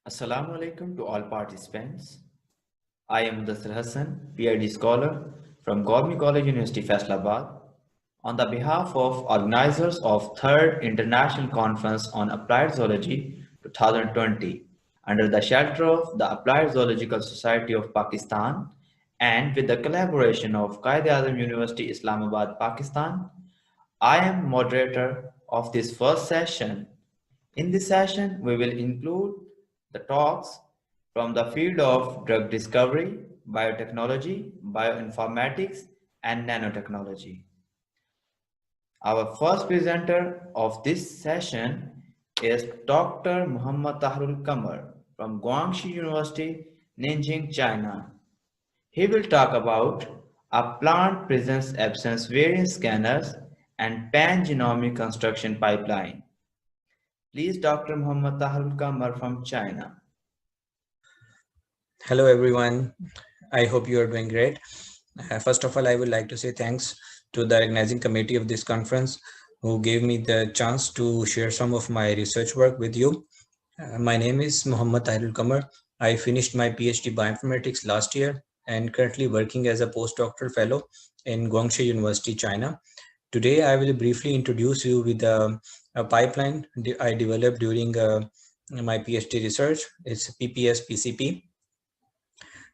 Assalamu alaikum to all participants. I am Mudassir Hassan, PhD scholar from Government College University, Faisalabad. On the behalf of organizers of 3rd International Conference on Applied Zoology 2020, under the shelter of the Applied Zoological Society of Pakistan and with the collaboration of Quaid-e-Azam University, Islamabad, Pakistan, I am moderator of this first session. In this session, we will include the talks from the field of drug discovery, biotechnology, bioinformatics, and nanotechnology. Our first presenter of this session is Dr. Muhammad Tahrul Kamar from Guangxi University, Nanjing, China. He will talk about a plant presence absence variance scanners and pangenomic construction pipeline. Please, Dr. Muhammad Tahrul Kamar from China. Hello everyone, I hope you are doing great. First of all, I would like to say thanks to the organizing committee of this conference who gave me the chance to share some of my research work with you. My name is Muhammad Tahirul Kamar. I finished my PhD bioinformatics last year and currently working as a postdoctoral fellow in Guangxi University, China. Today, I will briefly introduce you with a pipeline I developed during my PhD research. It's PPS-PCP.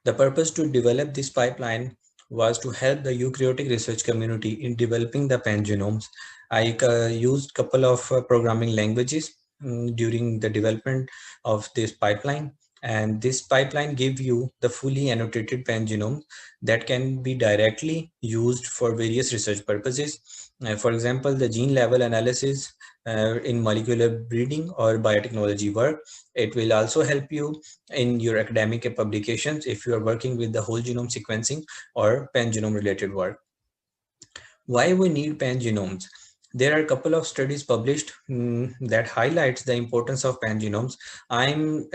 The purpose to develop this pipeline was to help the eukaryotic research community in developing the pangenomes. I used a couple of programming languages during the development of this pipeline, and this pipeline gives you the fully annotated pangenome that can be directly used for various research purposes. For example, the gene level analysis in molecular breeding or biotechnology work. It will also help you in your academic publications if you are working with the whole genome sequencing or pangenome related work. Why we need pangenomes? There are a couple of studies published that highlights the importance of pangenomes. I'm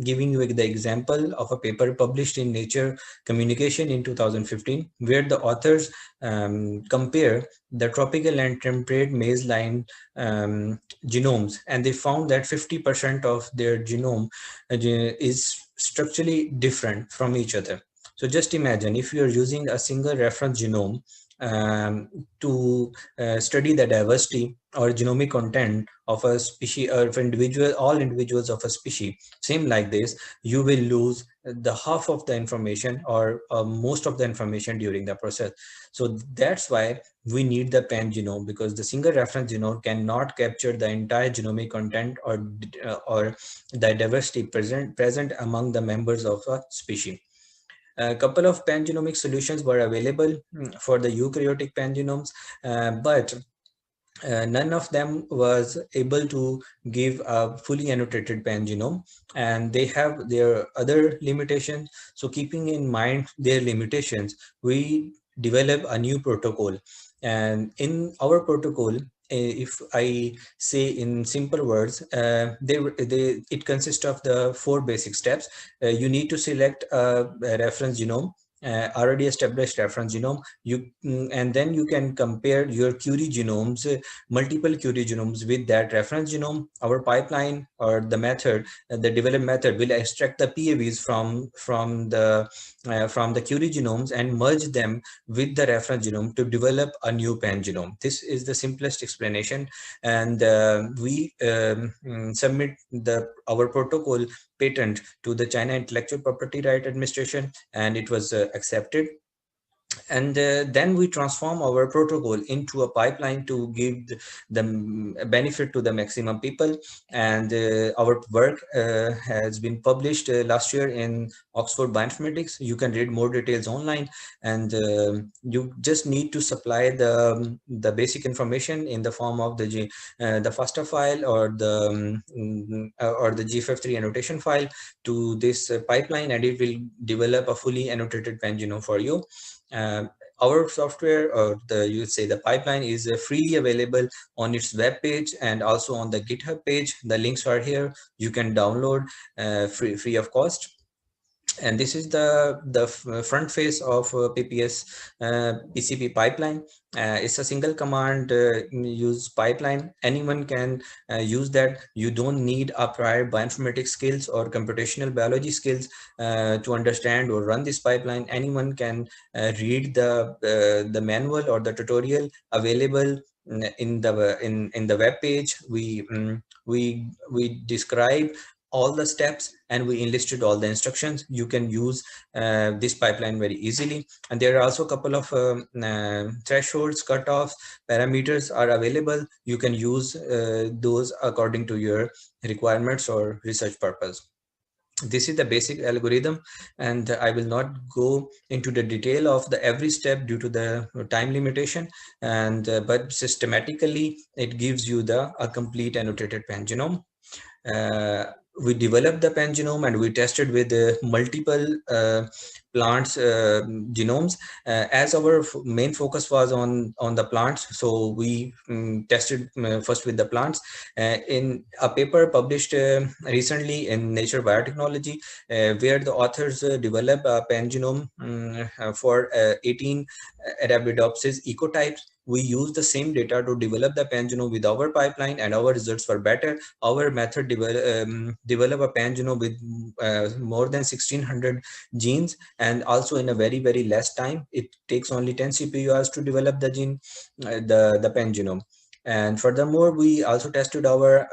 giving you the example of a paper published in Nature Communication in 2015, where the authors compare the tropical and temperate maize line genomes, and they found that 50% of their genome is structurally different from each other. So just imagine if you are using a single reference genome to study the diversity or genomic content of a species or of all individuals of a species, same like this, you will lose the half of the information or most of the information during the process. So that's why we need the pangenome, because the single reference genome cannot capture the entire genomic content or the diversity present among the members of a species. A couple of pangenomic solutions were available for the eukaryotic pangenomes, but none of them was able to give a fully annotated pangenome, and they have their other limitations. So keeping in mind their limitations, we develop a new protocol. And in our protocol, if I say in simple words, it consists of the 4 basic steps. You need to select a reference genome, already established reference genome, and then you can compare your query genomes, multiple query genomes with that reference genome. Our pipeline or the method, the developed method, will extract the PAVs from the query genomes and merge them with the reference genome to develop a new pangenome. This is the simplest explanation, and we submit our protocol patent to the China Intellectual Property Right Administration, and it was accepted. And then we transform our protocol into a pipeline to give the benefit to the maximum people. And our work has been published last year in Oxford Bioinformatics. You can read more details online, and you just need to supply the basic information in the form of the FASTA file or the GFF3 annotation file to this pipeline, and it will develop a fully annotated pangenome for you. Our software, or the pipeline, is freely available on its web page and also on the GitHub page. The links are here. You can download free of cost. And this is the front face of PPS PCP pipeline. It's a single command use pipeline. Anyone can use that. You don't need a prior bioinformatics skills or computational biology skills to understand or run this pipeline. Anyone can read the manual or the tutorial available in the web page. We describe all the steps, and we enlisted all the instructions. You can use this pipeline very easily. And there are also a couple of thresholds, cutoffs, parameters are available. You can use those according to your requirements or research purpose. This is the basic algorithm, and I will not go into the detail of the every step due to the time limitation. And but systematically it gives you a complete annotated pangenome. uh, we developed the pangenome and we tested with multiple plants genomes, as our main focus was on the plants. So we tested first with the plants in a paper published recently in Nature Biotechnology, where the authors developed a pangenome for 18 Arabidopsis ecotypes. We used the same data to develop the pangenome with our pipeline, and our results were better. Our method develop a pangenome with more than 1600 genes, and also in a very less time. It takes only 10 CPU hours to develop the gene, the pangenome. And furthermore, we also tested our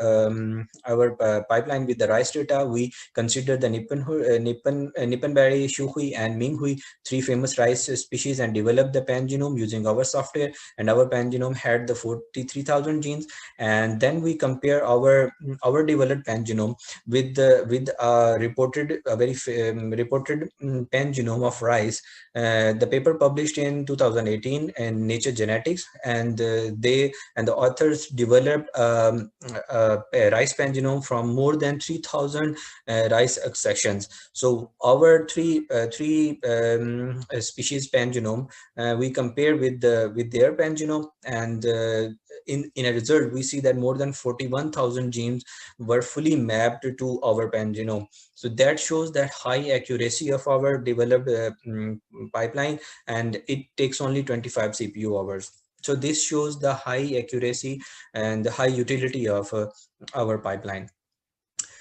pipeline with the rice data. We considered the Nipponberry, Shuhui, and Minghui, three famous rice species, and developed the pangenome using our software. And our pangenome had the 43,000 genes. And then we compare our developed pangenome with reported reported pangenome of rice. The paper published in 2018 in Nature Genetics, and the authors developed a rice pangenome from more than 3,000 rice sections. So our three species pangenome, we compare with their pangenome, and in a result we see that more than 41,000 genes were fully mapped to our pangenome. So that shows that high accuracy of our developed pipeline, and it takes only 25 CPU hours. So this shows the high accuracy and the high utility of our pipeline.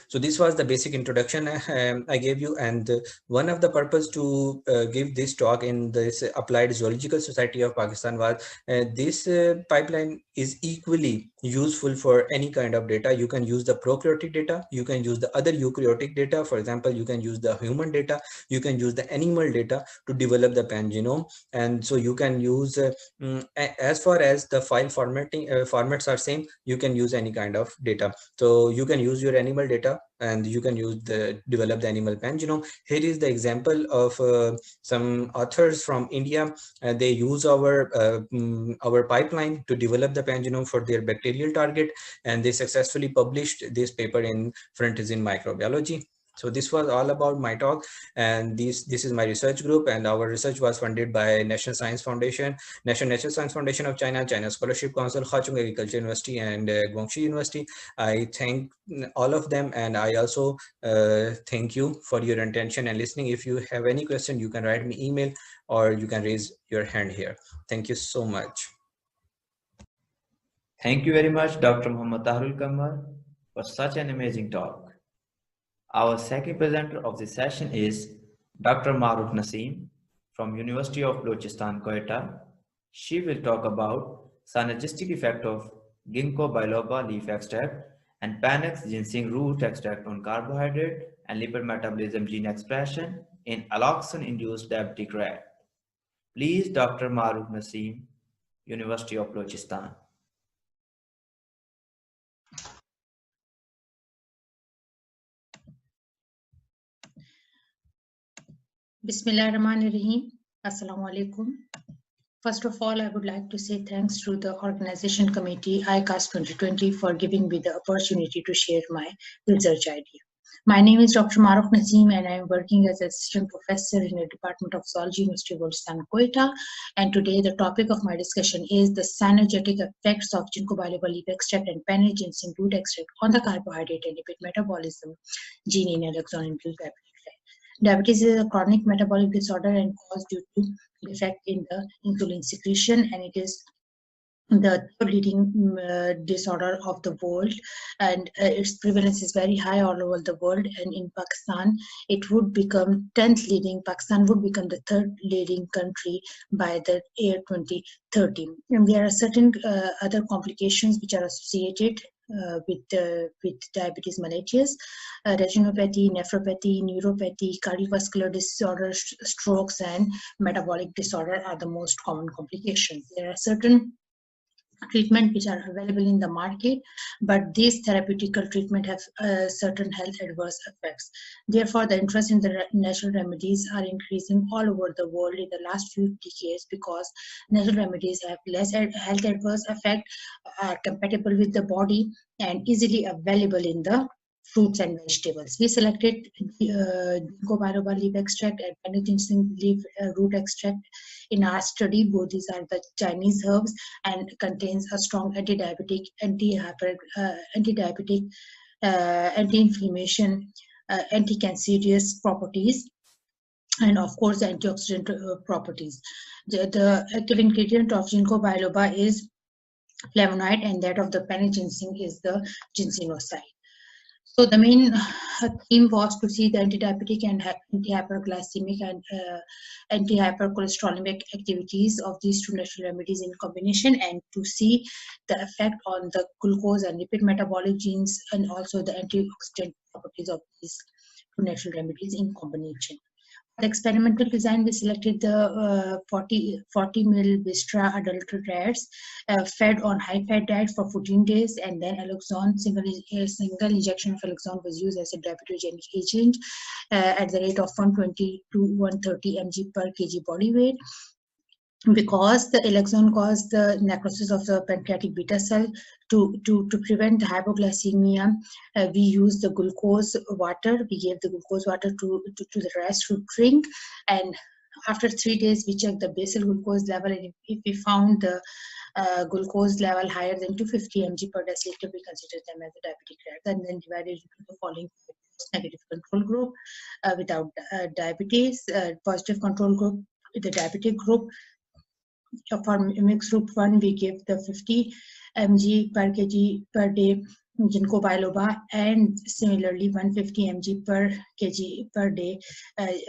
So this was the basic introduction I gave you, and one of the purpose to give this talk in this Applied Zoological Society of Pakistan was this pipeline is equally useful for any kind of data. You can use the prokaryotic data, you can use the other eukaryotic data. For example, you can use the human data, you can use the animal data to develop the pangenome. And so you can use as far as the file formatting formats are same, you can use any kind of data. So you can use your animal data, and you can use develop the animal pangenome. Here is the example of some authors from India. They use our pipeline to develop the pangenome for their bacterial target, and they successfully published this paper in Frontiers in Microbiology. So this was all about my talk, and this is my research group, and our research was funded by National Science Foundation, National Natural Science Foundation of China, China Scholarship Council, Hachung Agriculture University, and Guangxi University. I thank all of them, and I also thank you for your attention and listening. If you have any question, you can write me email, or you can raise your hand here. Thank you so much. Thank you very much, Dr. Muhammad Tahrul Kamal, for such an amazing talk. Our second presenter of this session is Dr. Maruf Naseem from University of Balochistan, Quetta. She will talk about synergistic effect of ginkgo biloba leaf extract and Panax ginseng root extract on carbohydrate and lipid metabolism gene expression in alloxin-induced diabetic rat. Please, Dr. Maruf Naseem, University of Balochistan. Bismillahirrahmanirrahim. Assalamu alaikum. First of all, I would like to say thanks to the organization committee ICAS 2020 for giving me the opportunity to share my research idea. My name is Dr. Maruf Naseem, and I am working as assistant professor in the Department of Zoology, University of Balochistan, Quetta. And today the topic of my discussion is the synergetic effects of ginkgo biloba leaf extract and Panax ginseng root extract on the carbohydrate and lipid metabolism gene in alloxin-induced diabetic rat. Diabetes is a chronic metabolic disorder and caused due to defect in the insulin secretion, and it is the third leading disorder of the world, and its prevalence is very high all over the world. And in Pakistan, it would become 10th leading. Pakistan would become the third leading country by the year 2030. And there are certain other complications which are associated with diabetes mellitus. Retinopathy, nephropathy, neuropathy, cardiovascular disorders, strokes, and metabolic disorder are the most common complications. There are certain treatment which are available in the market, but these therapeutical treatment have certain health adverse effects. Therefore, the interest in the natural remedies are increasing all over the world in the last few decades, because natural remedies have less health adverse effect, are compatible with the body, and easily available in the fruits and vegetables. We selected ginkgo biloba leaf extract and penny leaf root extract in our study. Both these are the Chinese herbs and contains a strong anti-diabetic, anti-inflammation, anti-cancerous properties, and of course the antioxidant properties. The active ingredient of ginkgo biloba is flavonoid, and that of the penny ginseng is the ginsenoside. So the main theme was to see the anti-diabetic and anti-hyperglycemic and anti-hypercholesterolemic activities of these two natural remedies in combination, and to see the effect on the glucose and lipid metabolic genes, and also the antioxidant properties of these two natural remedies in combination. For the experimental design, we selected the 40 ml Vistra adult rats fed on high-fat diet for 14 days, and then Aloxone, single injection of Aloxone was used as a diabetogenic agent at the rate of 120 to 130 mg per kg body weight. Because the Aloxone caused the necrosis of the pancreatic beta cell, to prevent the hypoglycemia, we used the glucose water. We gave the glucose water to the rats to drink, and after 3 days we checked the basal glucose level, and if we found the glucose level higher than 250 mg per deciliter, we considered them as a diabetic rat, and then divided into the following: negative control group without diabetes, positive control group, the diabetic group. For mixed group 1, we give the 50 mg per kg per day ginkgo biloba, and similarly 150 mg per kg per day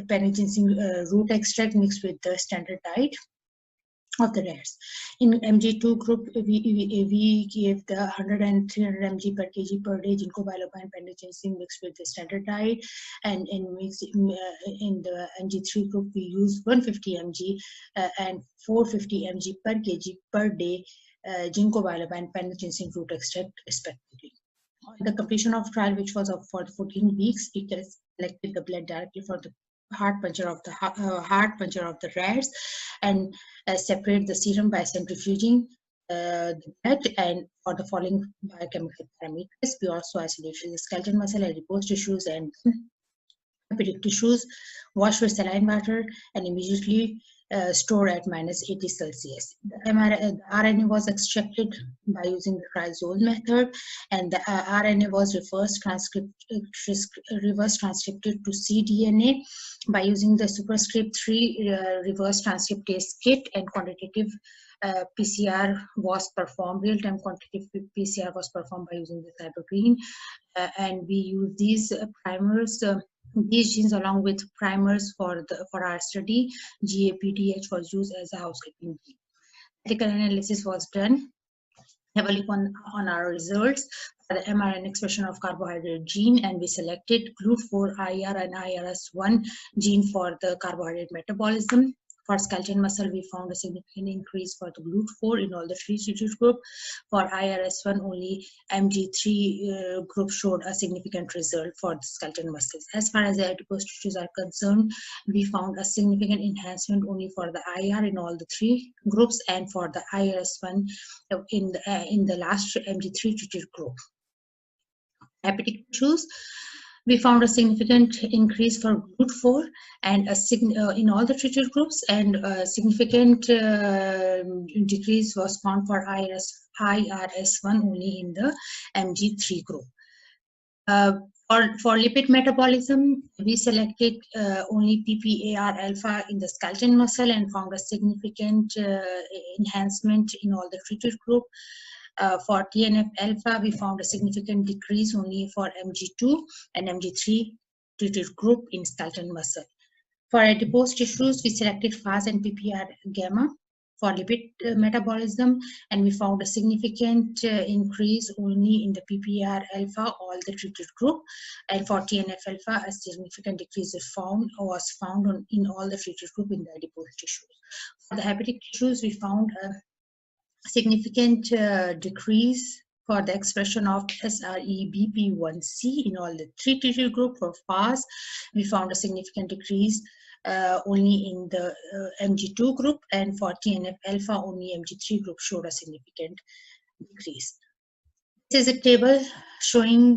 penny ginseng root extract mixed with the standard diet of the rats. In MG2 group, we gave the 100 and 300 mg per kg per day ginkgo biloba and penny ginseng mixed with the standard diet, and in the MG3 group we used 150 mg and 450 mg per kg per day ginkgo biloba and penny ginseng root extract respectively. On the completion of trial, which was for 14 weeks, we collected the blood directly for the heart puncture of the rats, and separate the serum by centrifuging the blood, and for the following biochemical parameters. We also isolated the skeletal muscle, adipose tissues, and hepatic tissues, washed with saline water, and immediately stored at -80 Celsius. The RNA was extracted by using the cryosol method, and the RNA was reverse transcripted to cDNA by using the superscript 3 reverse transcriptase kit, and quantitative PCR was performed, real-time quantitative PCR was performed by using the cybergreen, and we use these primers. These genes, along with primers for our study, GAPDH was used as a housekeeping gene. Medical analysis was done heavily on our results for the mRNA expression of carbohydrate gene, and we selected GLUT4, IR, and IRS1 gene for the carbohydrate metabolism. For skeletal muscle, we found a significant increase for the GLUT4 in all the 3 treated group. For IRS1, only MG3 group showed a significant result for the skeletal muscles. As far as the adipose tissues are concerned, we found a significant enhancement only for the IR in all the 3 groups, and for the IRS1 in the last MG3 treated group. Hepatic tissues, we found a significant increase for GLUT4 and in all the treated groups, and a significant decrease was found for IRS1 only in the MG3 group. For lipid metabolism, we selected only PPAR alpha in the skeletal muscle and found a significant enhancement in all the treated group. For TNF alpha, we found a significant decrease only for MG2 and MG3 treated group in skeletal muscle. For adipose tissues, we selected FAS and PPAR gamma for lipid metabolism, and we found a significant increase only in the PPAR alpha, all the treated group, and for TNF alpha, a significant decrease was found in all the treated group in the adipose tissues. For the hepatic tissues, we found a significant decrease for the expression of SREBP1C in all the three treated group. For FAS, we found a significant decrease only in the MG2 group, and for TNF alpha, only MG3 group showed a significant decrease. This is a table showing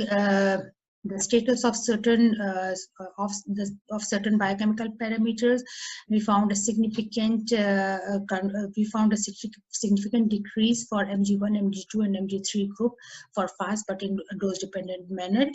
the status of certain certain biochemical parameters. We found a significant decrease for MG1, MG2, and MG3 group for FAST, but in a dose-dependent manner.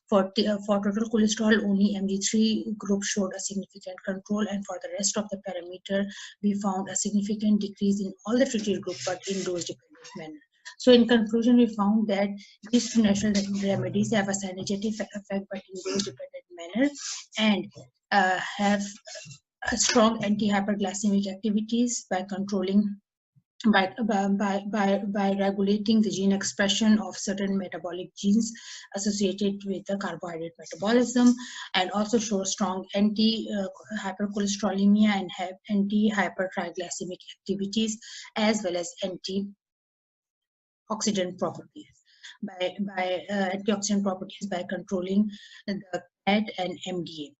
For total cholesterol, only MG3 group showed a significant control, and for the rest of the parameter, we found a significant decrease in all the treated group, but in dose-dependent manner. So in conclusion, we found that these two natural remedies have a synergetic effect, but in dose-dependent manner, and have a strong anti-hyperglycemic activities by controlling, by regulating the gene expression of certain metabolic genes associated with the carbohydrate metabolism, and also show strong anti-hypercholesterolemia and have anti-hypertriglycemic activities, as well as antioxidant properties by controlling the CAD and MDA.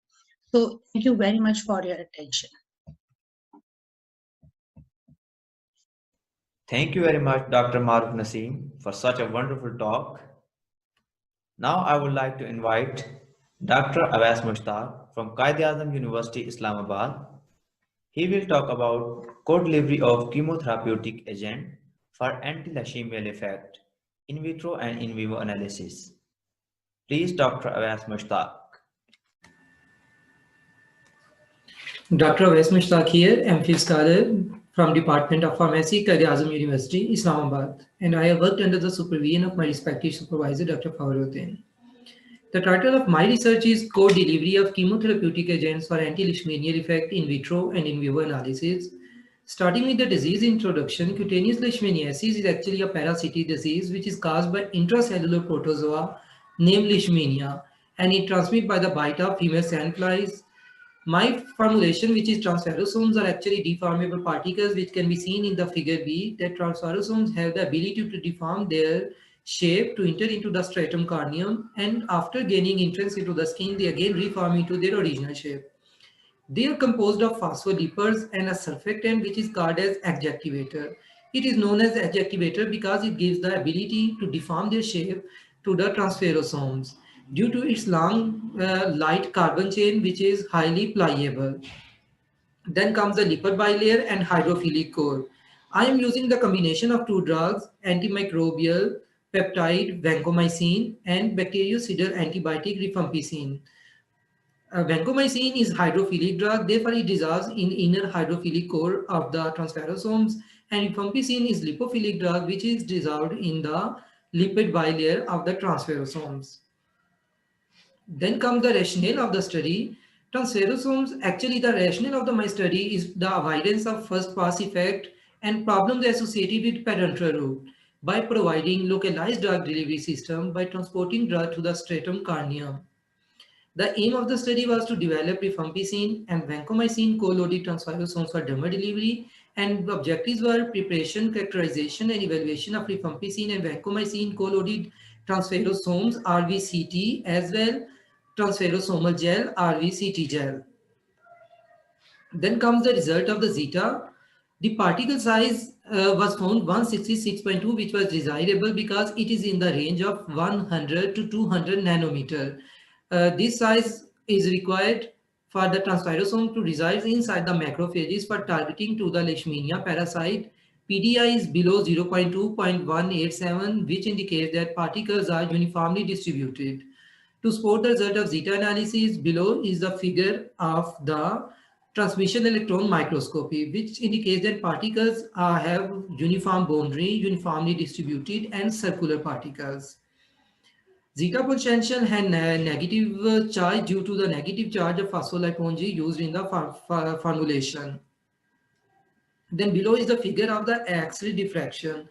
So thank you very much for your attention. Thank you very much, Dr. Maruf Naseem, for such a wonderful talk. Now I would like to invite Dr. Awais Mushtaq from Quaid-e-Azam University, Islamabad. He will talk about co-delivery of chemotherapeutic agent for anti-leishmanial effect, in vitro and in vivo analysis. Please, Dr. Awais Mushtaq. Dr. Awais Mushtaq here, MPhil scholar from Department of Pharmacy, Quaid-e-Azam University, Islamabad, and I have worked under the supervision of my respective supervisor, Dr. Fawruddin. The title of my research is Co-Delivery of Chemotherapeutic Agents for Anti-Leishmanial Effect in Vitro and in Vivo Analysis. Starting with the disease introduction, cutaneous leishmaniasis is actually a parasitic disease which is caused by intracellular protozoa named Leishmania, and it transmitted by the bite of female sandflies. My formulation, which is transferosomes, are actually deformable particles which can be seen in the figure B, that transferosomes have the ability to deform their shape to enter into the stratum corneum, and after gaining entrance into the skin, they again reform into their original shape. They are composed of phospholipase and a surfactant which is called as adjectivator. It is known as adjectivator because it gives the ability to deform their shape to the transferosomes due to its long light carbon chain, which is highly pliable. Then comes the lipid bilayer and hydrophilic core. I am using the combination of two drugs, antimicrobial peptide vancomycin and bactericidal antibiotic rifampicin. Vancomycin is hydrophilic drug, therefore it dissolves in inner hydrophilic core of the transferosomes, and rifampicin is lipophilic drug which is dissolved in the lipid bilayer of the transferosomes. Then comes the rationale of the study. Transferosomes, actually the rationale of my study is the avoidance of first pass effect and problems associated with parenteral route by providing localized drug delivery system by transporting drug to the stratum corneum. The aim of the study was to develop rifampicin and vancomycin co-loaded transferosomes for dermal delivery, and the objectives were preparation, characterization, and evaluation of rifampicin and vancomycin co-loaded transferosomes RVCT, as well transferosomal gel RVCT gel. Then comes the result of the zeta. The particle size was found 166.2, which was desirable because it is in the range of 100 to 200 nanometer. This size is required for the transferosome to reside inside the macrophages for targeting to the Leishmania parasite. PDI is below 0.2.187, which indicates that particles are uniformly distributed. To support the result of zeta analysis, below is the figure of the transmission electron microscopy, which indicates that particles have uniform boundary, uniformly distributed, and circular particles. Zeta potential had negative charge due to the negative charge of phospholipon G used in the formulation. Then below is the figure of the X-ray diffraction.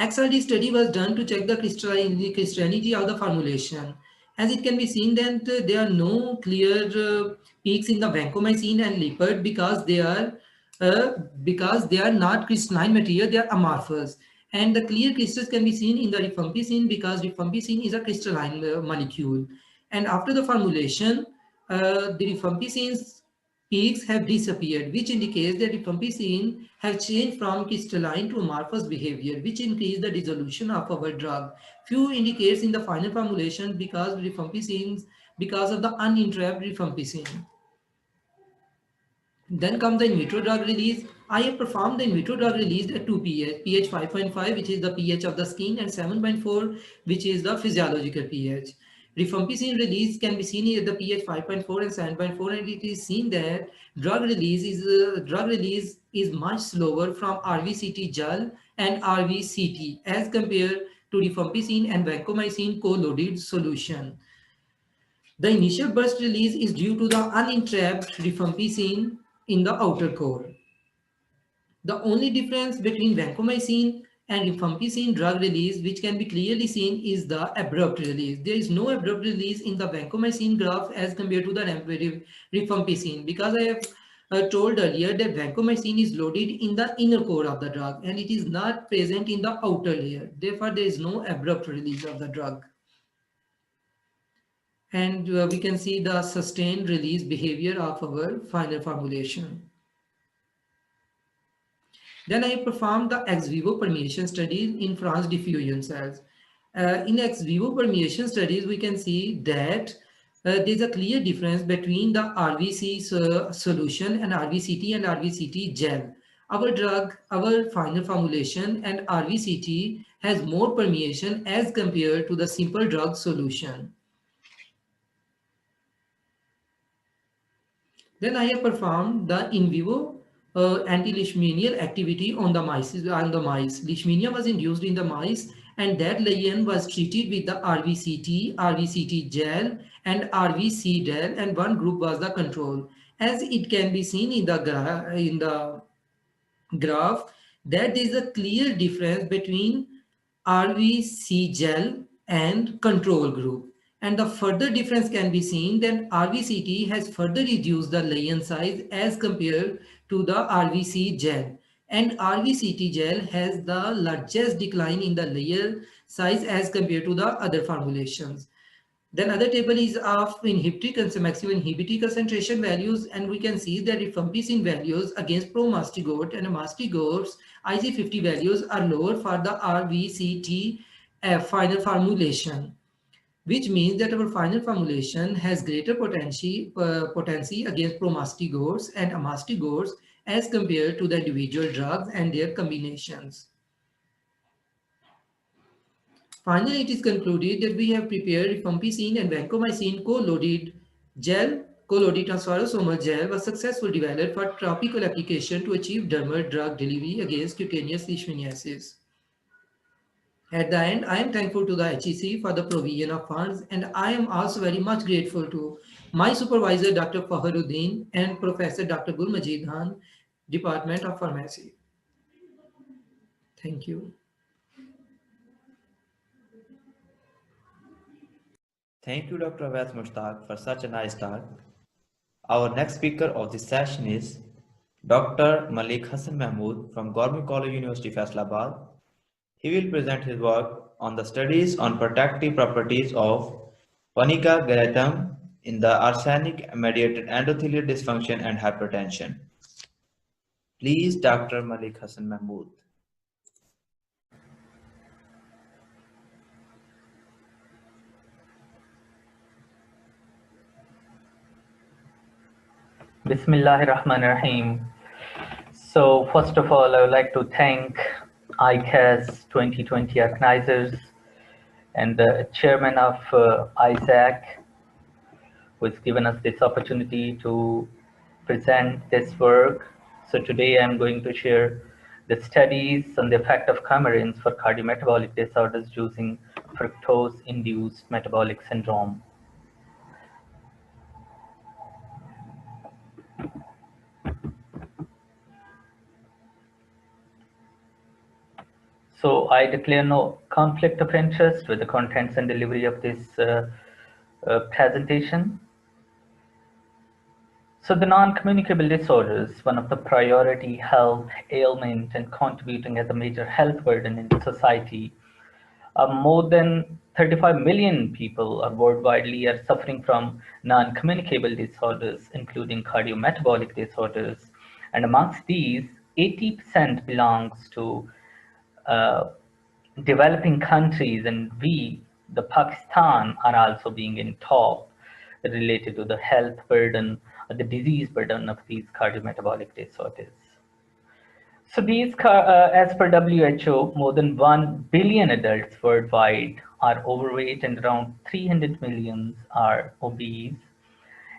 XRD study was done to check the crystallinity of the formulation. As it can be seen that there are no clear peaks in the vancomycin and lipid because they are not crystalline material, they are amorphous. And the clear crystals can be seen in the rifampicin because rifampicin is a crystalline molecule. And after the formulation, the rifampicins peaks have disappeared, which indicates that rifampicin have changed from crystalline to amorphous behavior, which increase the dissolution of our drug. Few indicates in the final formulation because of the unentrapped rifampicin. Then comes the in vitro drug release. I have performed the in vitro drug release at 2 pH 5.5, which is the pH of the skin, and 7.4, which is the physiological pH. Rifampicin release can be seen at the pH 5.4 and 7.4, and it is seen that drug release is much slower from RVCT gel and RVCT as compared to rifampicin and vancomycin co-loaded solution. The initial burst release is due to the unentrapped rifampicin in the outer core. The only difference between vancomycin and rifampicin drug release, which can be clearly seen, is the abrupt release. There is no abrupt release in the vancomycin graph as compared to the rifampicin, because I have told earlier that vancomycin is loaded in the inner core of the drug and it is not present in the outer layer. Therefore, there is no abrupt release of the drug. And we can see the sustained release behavior of our final formulation. Then I performed the ex vivo permeation studies in France diffusion cells. In ex vivo permeation studies, we can see that there's a clear difference between the RVC solution and RVCT and RVCT gel. Our drug, our final formulation and RVCT has more permeation as compared to the simple drug solution. Then I have performed the in vivo anti-leishmanial activity on the mice. Leishmania was induced in the mice, and that lion was treated with the RVCT gel, and RVC-del, and one group was the control. As it can be seen in the graph, that there is a clear difference between RVC gel and control group. And the further difference can be seen that RVCT has further reduced the lion size as compared to the RVC gel. And RVCT gel has the largest decline in the layer size as compared to the other formulations. Then other table is of maximum inhibitory concentration values, and we can see that rifampicin values against pro-mastigote and mastigote's IC50 values are lower for the RVCT final formulation, which means that our final formulation has greater potency against promastigotes and amastigotes as compared to the individual drugs and their combinations. Finally, it is concluded that we have prepared rifampicin and vancomycin co-loaded transferosomal gel was successfully developed for topical application to achieve dermal drug delivery against cutaneous leishmaniasis. At the end, I am thankful to the HEC for the provision of funds, and I am also very much grateful to my supervisor, Dr. Faharuddin, and Professor Dr. Gulmajid Khan, Department of Pharmacy. Thank you. Thank you, Dr. Awais Mushtaq, for such a nice talk. Our next speaker of this session is Dr. Malik Hassan Mahmood from Government College University, Faisalabad. He will present his work on the studies on protective properties of Punica geratum in the arsenic-mediated endothelial dysfunction and hypertension. Please, Dr. Malik Hassan Mahmood. Bismillahirrahmanirrahim. So first of all, I would like to thank ICAS 2020 organizers and the chairman of ISAC who has given us this opportunity to present this work. So today I'm going to share the studies on the effect of coumarins for cardiometabolic disorders using fructose-induced metabolic syndrome. So I declare no conflict of interest with the contents and delivery of this presentation. So the non-communicable disorders, one of the priority health ailment and contributing as a major health burden in society. More than 35 million people are worldwide are suffering from non-communicable disorders, including cardiometabolic disorders. And amongst these, 80% belongs to developing countries, and we, the Pakistan, are also being in top related to the health burden, the disease burden of these cardiometabolic disorders. So these, as per WHO, more than 1 billion adults worldwide are overweight and around 300 million are obese.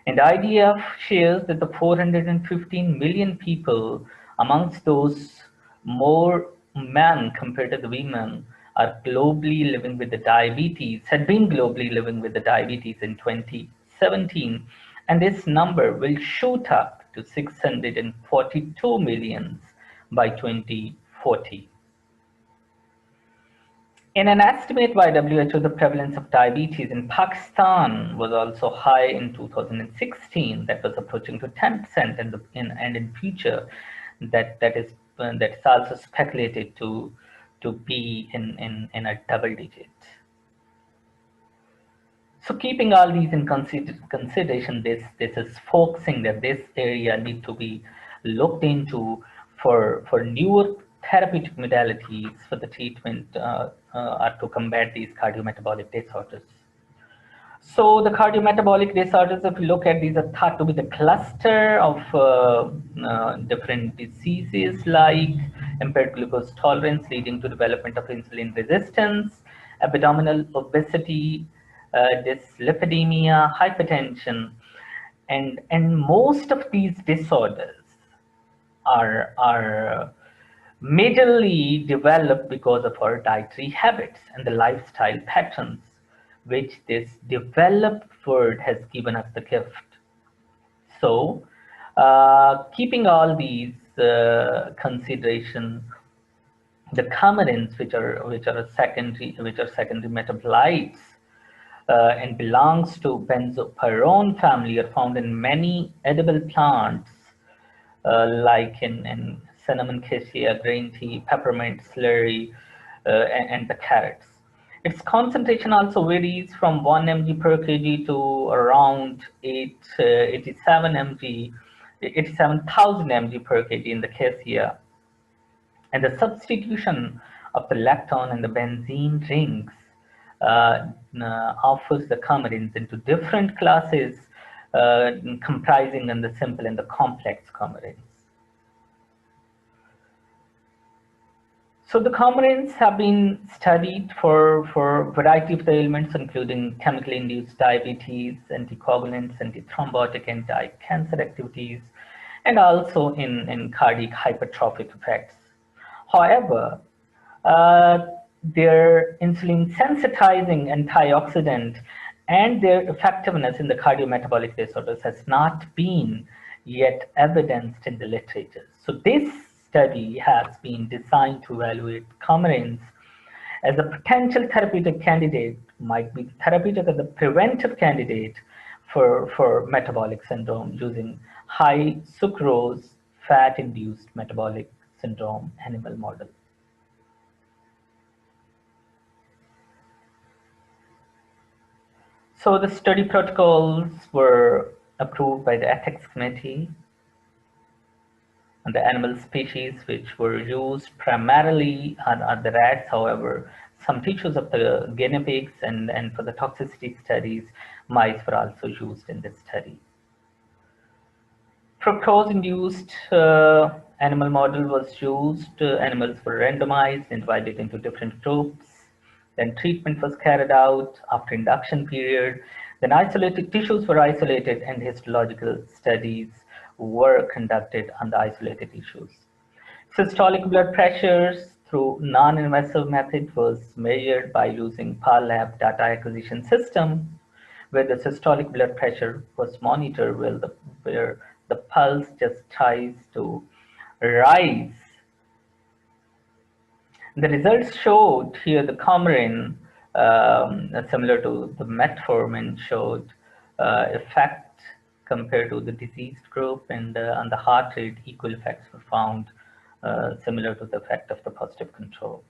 And IDF shares that the 415 million people, amongst those more men compared to the women, are globally living with the diabetes, had been globally living with the diabetes in 2017. And this number will shoot up to 642 million by 2040. In an estimate by WHO, the prevalence of diabetes in Pakistan was also high in 2016. That was approaching to 10%, and in future, that's also speculated to be in a double digit. So keeping all these in consideration, this is focusing that this area need to be looked into for newer therapeutic modalities for the treatment or to combat these cardiometabolic disorders. So the cardiometabolic disorders, if you look at these, are thought to be the cluster of different diseases like impaired glucose tolerance leading to development of insulin resistance, abdominal obesity, dyslipidemia, hypertension, and most of these disorders are majorly developed because of our dietary habits and the lifestyle patterns, which this developed world has given us the gift. So, keeping all these consideration, the coumarins, which are secondary metabolites, and belongs to benzopyrone family, are found in many edible plants, like in cinnamon cassia, green tea, peppermint, slurry, and the carrots. Its concentration also varies from 1 mg per kg to around 87,000 mg per kg in the cassia. And the substitution of the lactone and the benzene rings offers the coumarins into different classes, comprising in the simple and the complex coumarins. So the coumarins have been studied for a variety of ailments, including chemically induced diabetes, anticoagulants, antithrombotic, anti-cancer activities, and also in cardiac hypertrophic effects. However, their insulin sensitizing antioxidant and their effectiveness in the cardiometabolic disorders has not been yet evidenced in the literature. So this study has been designed to evaluate coumarins as a potential therapeutic candidate, might be therapeutic as a preventive candidate for metabolic syndrome using high sucrose fat-induced metabolic syndrome animal model. So the study protocols were approved by the ethics committee, and the animal species which were used primarily are the rats. However, some tissues of the guinea pigs and for the toxicity studies, mice were also used in this study. Fructose-induced animal model was used. Animals were randomized and divided into different groups. Then treatment was carried out. After induction period, Then isolated tissues were isolated and histological studies were conducted on the isolated tissues. Systolic blood pressures through non-invasive method was measured by using PALAB data acquisition system, where the systolic blood pressure was monitored where the pulse just tries to rise. The results showed here the coumarin, similar to the metformin, showed effect compared to the diseased group, and on the heart rate, equal effects were found, similar to the effect of the positive control.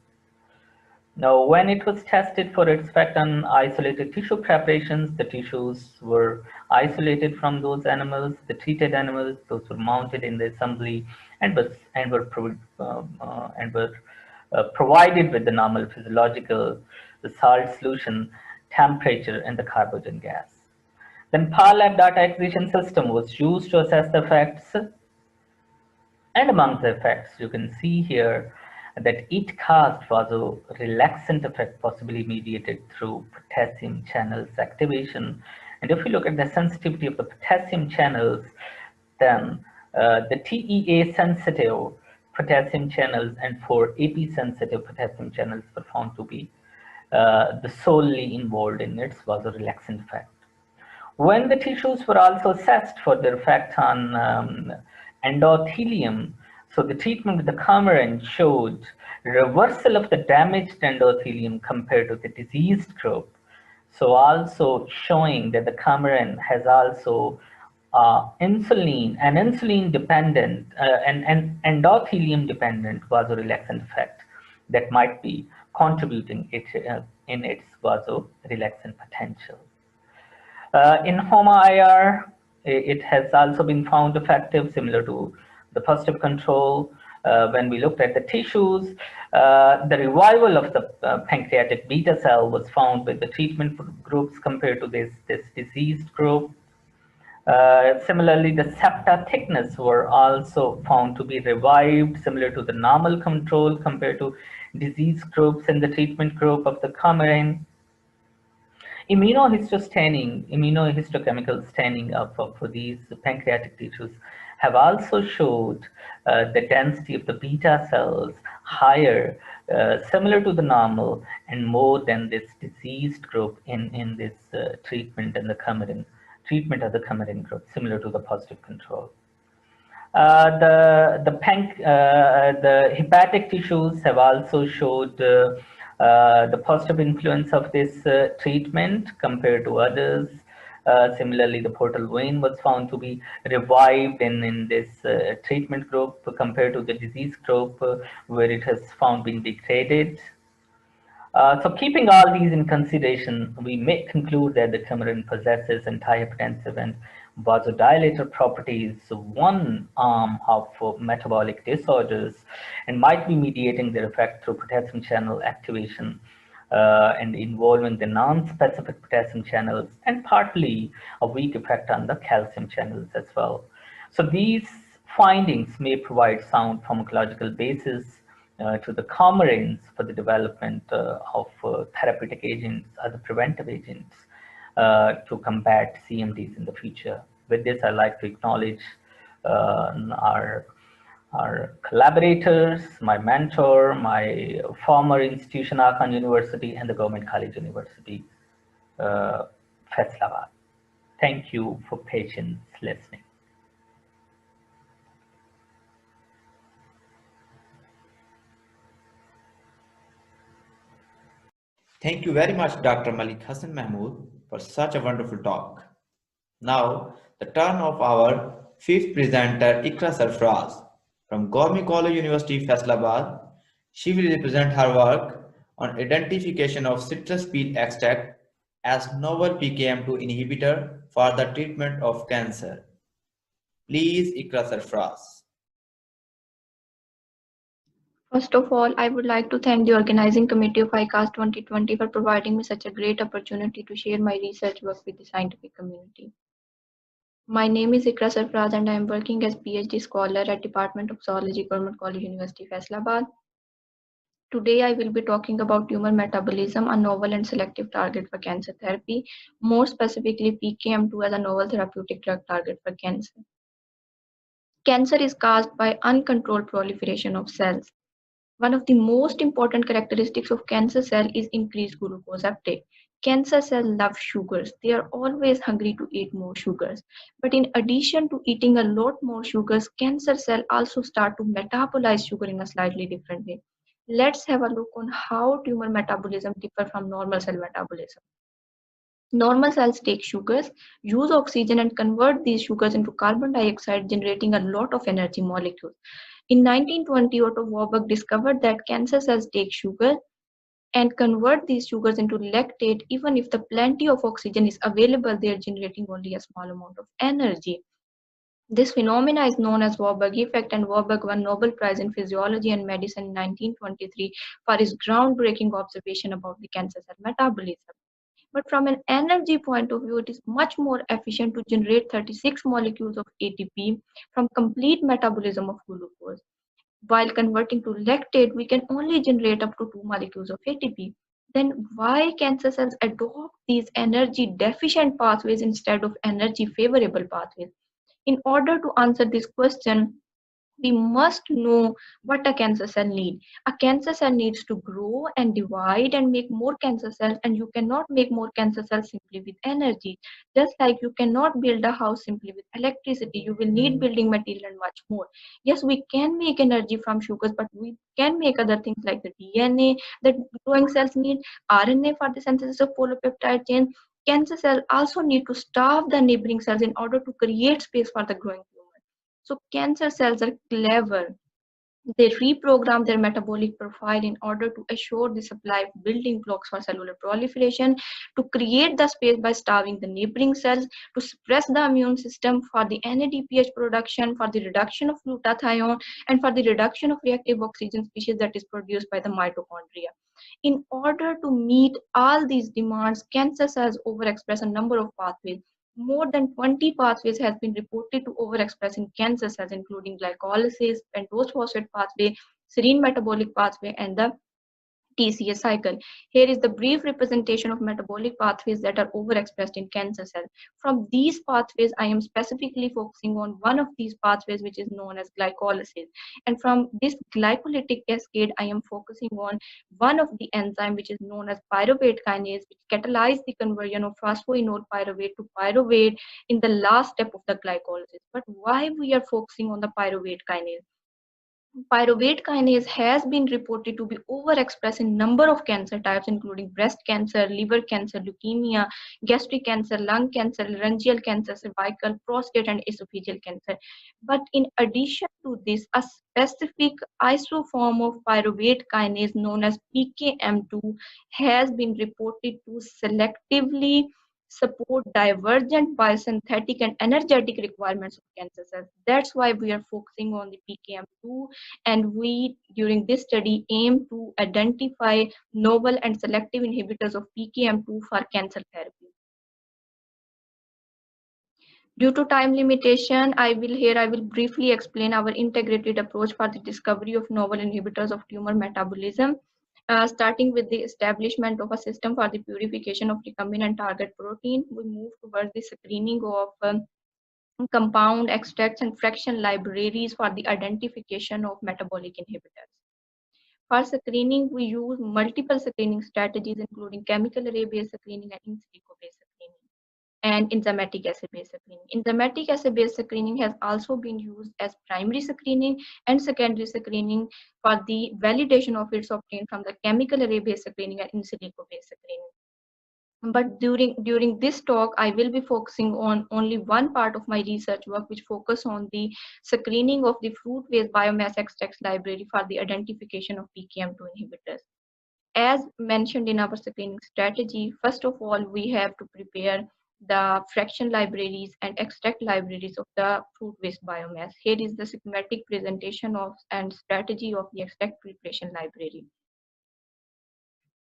Now, when it was tested for its effect on isolated tissue preparations, the tissues were isolated from those animals, the treated animals, those were mounted in the assembly and were provided with the normal physiological, the salt solution, temperature, and the carbogen gas. Then PALAB data acquisition system was used to assess the effects. And among the effects, you can see here that it caused vasorelaxant effect, possibly mediated through potassium channels activation. And if you look at the sensitivity of the potassium channels, then the TEA sensitive potassium channels and 4-AP sensitive potassium channels were found to be the solely involved in its vasorelaxant effect. When the tissues were also assessed for their effect on endothelium, so the treatment with the coumarin showed reversal of the damaged endothelium compared to the diseased group. So also showing that the coumarin has also insulin dependent and endothelium dependent vasorelaxant effect that might be contributing it in its vasorelaxant potential. In HOMA-IR, it has also been found effective, similar to the positive control. When we looked at the tissues, the revival of the pancreatic beta cell was found with the treatment groups compared to this diseased group. Similarly, the septa thickness were also found to be revived, similar to the normal control compared to disease groups and the treatment group of the coumarin. Immunohistochemical staining for these pancreatic tissues have also showed the density of the beta cells higher, similar to the normal, and more than this diseased group in this treatment and the treatment of the coumarin group, similar to the positive control. The hepatic tissues have also showed the positive influence of this treatment compared to others. Similarly, the portal vein was found to be revived in this treatment group compared to the disease group, where it has found been degraded. So keeping all these in consideration, we may conclude that the coumarin possesses antihypertensive and vasodilator properties, one arm of metabolic disorders, and might be mediating their effect through potassium channel activation and involving the non-specific potassium channels, and partly a weak effect on the calcium channels as well. So these findings may provide sound pharmacological basis to the coumarins for the development of therapeutic agents or the preventive agents to combat CMDs in the future. With this, I'd like to acknowledge our collaborators, my mentor, my former institution, Arkan University, and the Government College University, Faisalabad. Thank you for patience listening. Thank you very much, Dr. Malik Hassan Mahmood, for such a wonderful talk. Now, the turn of our fifth presenter, Ikra Sarfraz, from Government College University, Faisalabad. She will represent her work on identification of citrus peel extract as novel PKM2 inhibitor for the treatment of cancer. Please, Ikra Sarfraz. First of all, I would like to thank the organizing committee of ICAST 2020 for providing me such a great opportunity to share my research work with the scientific community. My name is Ikra Sarfraz and I am working as PhD scholar at Department of Zoology, Government College University, Faisalabad. Today, I will be talking about tumor metabolism, a novel and selective target for cancer therapy, more specifically PKM2 as a novel therapeutic drug target for cancer. Cancer is caused by uncontrolled proliferation of cells. One of the most important characteristics of cancer cell is increased glucose uptake. Cancer cells love sugars. They are always hungry to eat more sugars. But in addition to eating a lot more sugars, cancer cells also start to metabolize sugar in a slightly different way. Let's have a look on how tumor metabolism differ from normal cell metabolism. Normal cells take sugars, use oxygen and convert these sugars into carbon dioxide, generating a lot of energy molecules. In 1920, Otto Warburg discovered that cancer cells take sugar and convert these sugars into lactate. Even if the plenty of oxygen is available, they are generating only a small amount of energy. This phenomena is known as Warburg effect, and Warburg won Nobel Prize in Physiology and Medicine in 1923 for his groundbreaking observation about the cancer cell metabolism. But from an energy point of view, it is much more efficient to generate 36 molecules of ATP from complete metabolism of glucose. While converting to lactate, we can only generate up to 2 molecules of ATP. Then why cancer cells adopt these energy deficient pathways instead of energy favorable pathways? In order to answer this question, we must know what a cancer cell needs. A cancer cell needs to grow and divide and make more cancer cells, and you cannot make more cancer cells simply with energy. Just like you cannot build a house simply with electricity, you will need building material and much more. Yes, we can make energy from sugars, but we can make other things like the DNA that growing cells need, RNA for the synthesis of polypeptide chain. Cancer cells also need to starve the neighboring cells in order to create space for the growing tumor. So cancer cells are clever. They reprogram their metabolic profile in order to assure the supply of building blocks for cellular proliferation, to create the space by starving the neighboring cells, to suppress the immune system for the NADPH production, for the reduction of glutathione, and for the reduction of reactive oxygen species that is produced by the mitochondria. In order to meet all these demands, cancer cells overexpress a number of pathways. More than 20 pathways has been reported to overexpress in cancer cells, including glycolysis, pentose phosphate pathway, serine metabolic pathway, and the TCA cycle. Here is the brief representation of metabolic pathways that are overexpressed in cancer cells. From these pathways, I am specifically focusing on one of these pathways, which is known as glycolysis. And from this glycolytic cascade, I am focusing on one of the enzyme, which is known as pyruvate kinase, which catalyzes the conversion of phosphoenol pyruvate to pyruvate in the last step of the glycolysis. But why we are focusing on the pyruvate kinase? Pyruvate kinase has been reported to be overexpressed in number of cancer types, including breast cancer, liver cancer, leukemia, gastric cancer, lung cancer, laryngeal cancer, cervical, prostate, and esophageal cancer. But in addition to this, a specific isoform of pyruvate kinase known as PKM2 has been reported to selectively support divergent biosynthetic and energetic requirements of cancer cells. That's why we are focusing on the PKM2, and we during this study aim to identify novel and selective inhibitors of PKM2 for cancer therapy. Due to time limitation, I will briefly explain our integrated approach for the discovery of novel inhibitors of tumor metabolism. Starting with the establishment of a system for the purification of recombinant target protein, we move towards the screening of compound, extracts, and fraction libraries for the identification of metabolic inhibitors. For screening, we use multiple screening strategies, including chemical array-based screening and in silico-based screening, and enzymatic assay-based screening. Enzymatic assay-based screening has also been used as primary screening and secondary screening for the validation of its obtained from the chemical array-based screening and in silico-based screening. But during this talk, I will be focusing on only one part of my research work, which focus on the screening of the fruit-based biomass extracts library for the identification of PKM2 inhibitors. As mentioned in our screening strategy, first of all, we have to prepare the fraction libraries and extract libraries of the fruit-based biomass. Here is the schematic presentation of and strategy of the extract preparation library.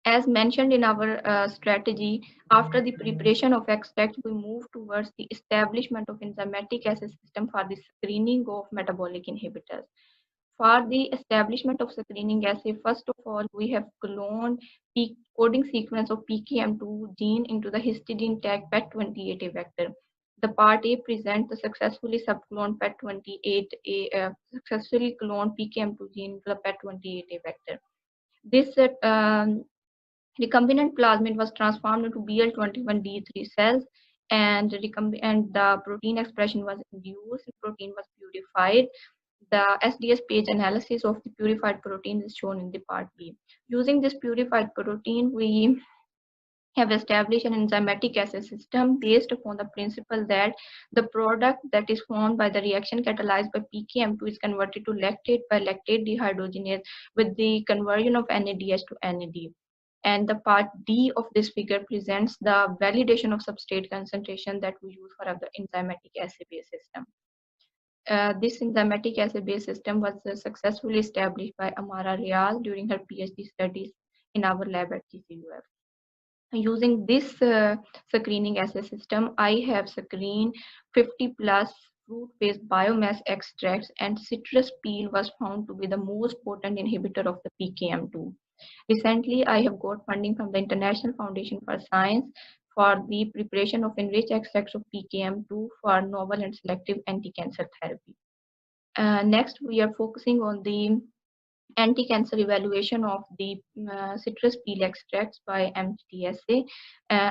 As mentioned in our strategy, after the preparation of extract, we move towards the establishment of enzymatic assay system for the screening of metabolic inhibitors. For the establishment of screening assay, first of all, we have cloned the coding sequence of PKM2 gene into the histidine tag PET28A vector. The part A presents the successfully subcloned PET28A, successfully cloned PKM2 gene into the PET28A vector. This recombinant plasmid was transformed into BL21D3 cells, and the protein expression was induced, the protein was purified. The SDS page analysis of the purified protein is shown in the part B. Using this purified protein, we have established an enzymatic assay system based upon the principle that the product that is formed by the reaction catalyzed by PKM2 is converted to lactate by lactate dehydrogenase with the conversion of NADH to NAD. And the part D of this figure presents the validation of substrate concentration that we use for the enzymatic assay-based system. This enzymatic assay-based system was successfully established by Amara Rial during her PhD studies in our lab at GCUF. Using this screening assay system, I have screened 50 plus fruit-based biomass extracts, and citrus peel was found to be the most potent inhibitor of the PKM2. Recently, I have got funding from the International Foundation for Science for the preparation of enriched extracts of PKM2 for novel and selective anti-cancer therapy. Next, we are focusing on the anti-cancer evaluation of the citrus peel extracts by MTSA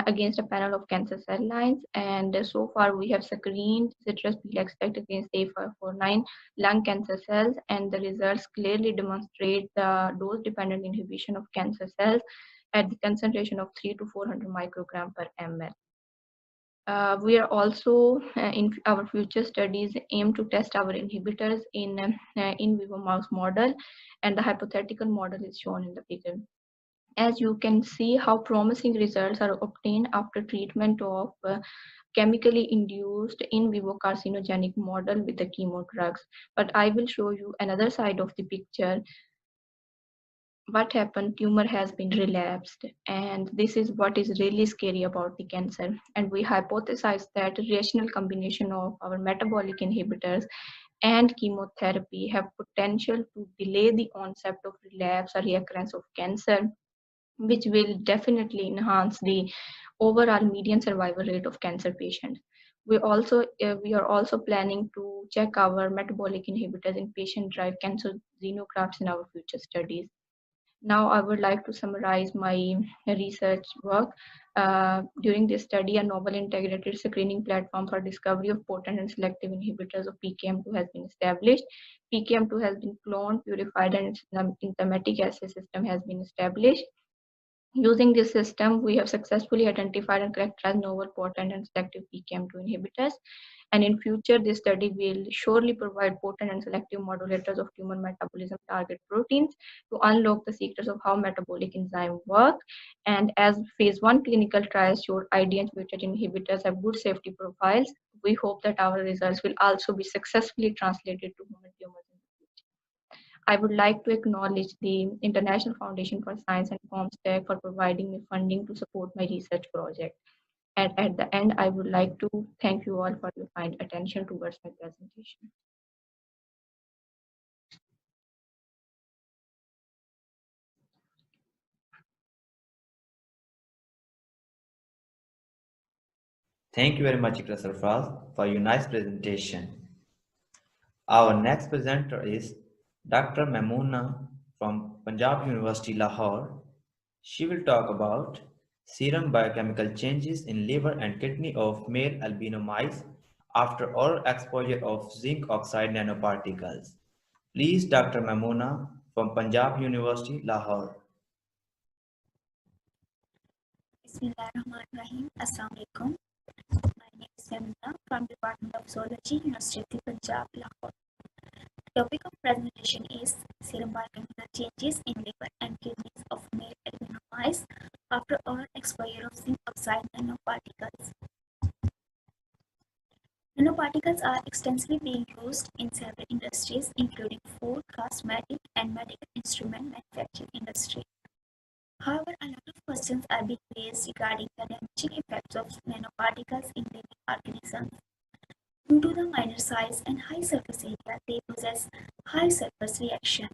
against a panel of cancer cell lines. And so far, we have screened citrus peel extract against A549 lung cancer cells, and the results clearly demonstrate the dose-dependent inhibition of cancer cells at the concentration of 300 to 400 microgram per ml. We are also in our future studies aim to test our inhibitors in vivo mouse model, and the hypothetical model is shown in the figure. As you can see how promising results are obtained after treatment of chemically induced in vivo carcinogenic model with the chemo drugs. But I will show you another side of the picture. What happened, tumor has been relapsed, and this is what is really scary about the cancer. And we hypothesize that rational combination of our metabolic inhibitors and chemotherapy have potential to delay the onset of relapse or recurrence of cancer, which will definitely enhance the overall median survival rate of cancer patients. We are also planning to check our metabolic inhibitors in patient-derived cancer xenografts in our future studies. Now, I would like to summarize my research work. During this study, a novel integrated screening platform for discovery of potent and selective inhibitors of PKM2 has been established. PKM2 has been cloned, purified, and its enzymatic assay system has been established. Using this system, we have successfully identified and characterized novel, potent, and selective PKM2 inhibitors. And in future, this study will surely provide potent and selective modulators of tumor metabolism target proteins to unlock the secrets of how metabolic enzymes work. And as phase 1 clinical trials showed IDH-mutated inhibitors have good safety profiles, we hope that our results will also be successfully translated to human tumors in the future. I would like to acknowledge the International Foundation for Science and ComStack for providing me funding to support my research project. And at the end, I would like to thank you all for your kind attention towards my presentation. Thank you very much, Ikra Sarfraz, for your nice presentation. Our next presenter is Dr. Mamoona from Punjab University, Lahore. She will talk about serum biochemical changes in liver and kidney of male albino mice after oral exposure of zinc oxide nanoparticles. Please, Dr. Mamoona from Punjab University, Lahore. Bismillahirrahmanirrahim. Assalamu alaikum. My name is Samina from Department of Zoology, University of Punjab, Lahore. The topic of presentation is serum biochemical changes in liver and kidneys of male albino mice after oral exposure of zinc oxide nanoparticles. Nanoparticles are extensively being used in several industries, including food, cosmetic, and medical instrument manufacturing industry. However, a lot of questions are being raised regarding the damaging effects of nanoparticles in living organisms. Due to the minor size and high surface area, they possess high surface reaction.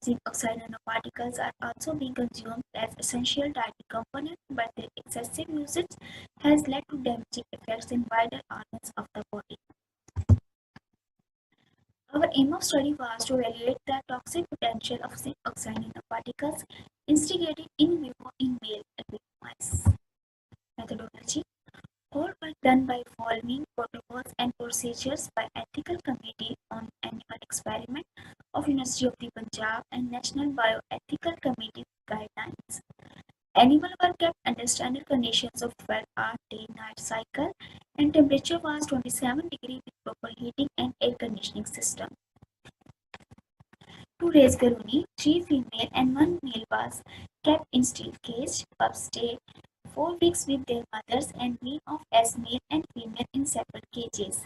Zinc oxide nanoparticles are also being consumed as essential dietary component, but their excessive usage has led to damaging effects in wider organs of the body. Our aim of study was to evaluate the toxic potential of zinc oxide nanoparticles instigated in vivo in male mice. Methodology: all work done by following protocols and procedures by Ethical Committee on Animal Experiment of University of the Punjab and National Bioethical Committee guidelines. Animal were kept under standard conditions of 12-hour day-night cycle, and temperature was 27 degrees with proper heating and air conditioning system. To raise colony, 3 female and 1 male was kept in steel cage. Pups stayed 4 weeks with their mothers and weaned off as male and female in separate cages.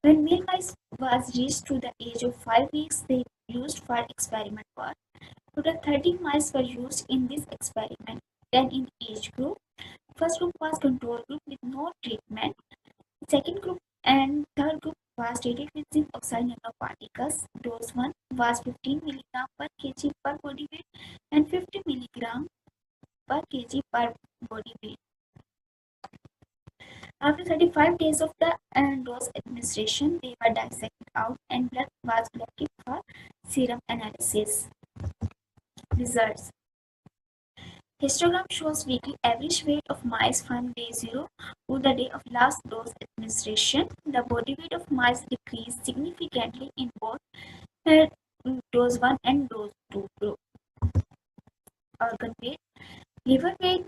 When male mice was reached to the age of 5 weeks, they used for experiment work. Total 30 mice were used in this experiment. 10 in each group. First group was control group with no treatment. Second group and third group was treated with zinc oxide nanoparticles. Dose 1 was 15 mg per kg per body weight and 50 mg per kg per body weight. After 35 days of the dose administration, they were dissected out and blood was collected for serum analysis. Results: histogram shows weekly average weight of mice from day 0 to the day of last dose administration. The body weight of mice decreased significantly in both dose 1 and dose 2 group. Organ weight: liver weight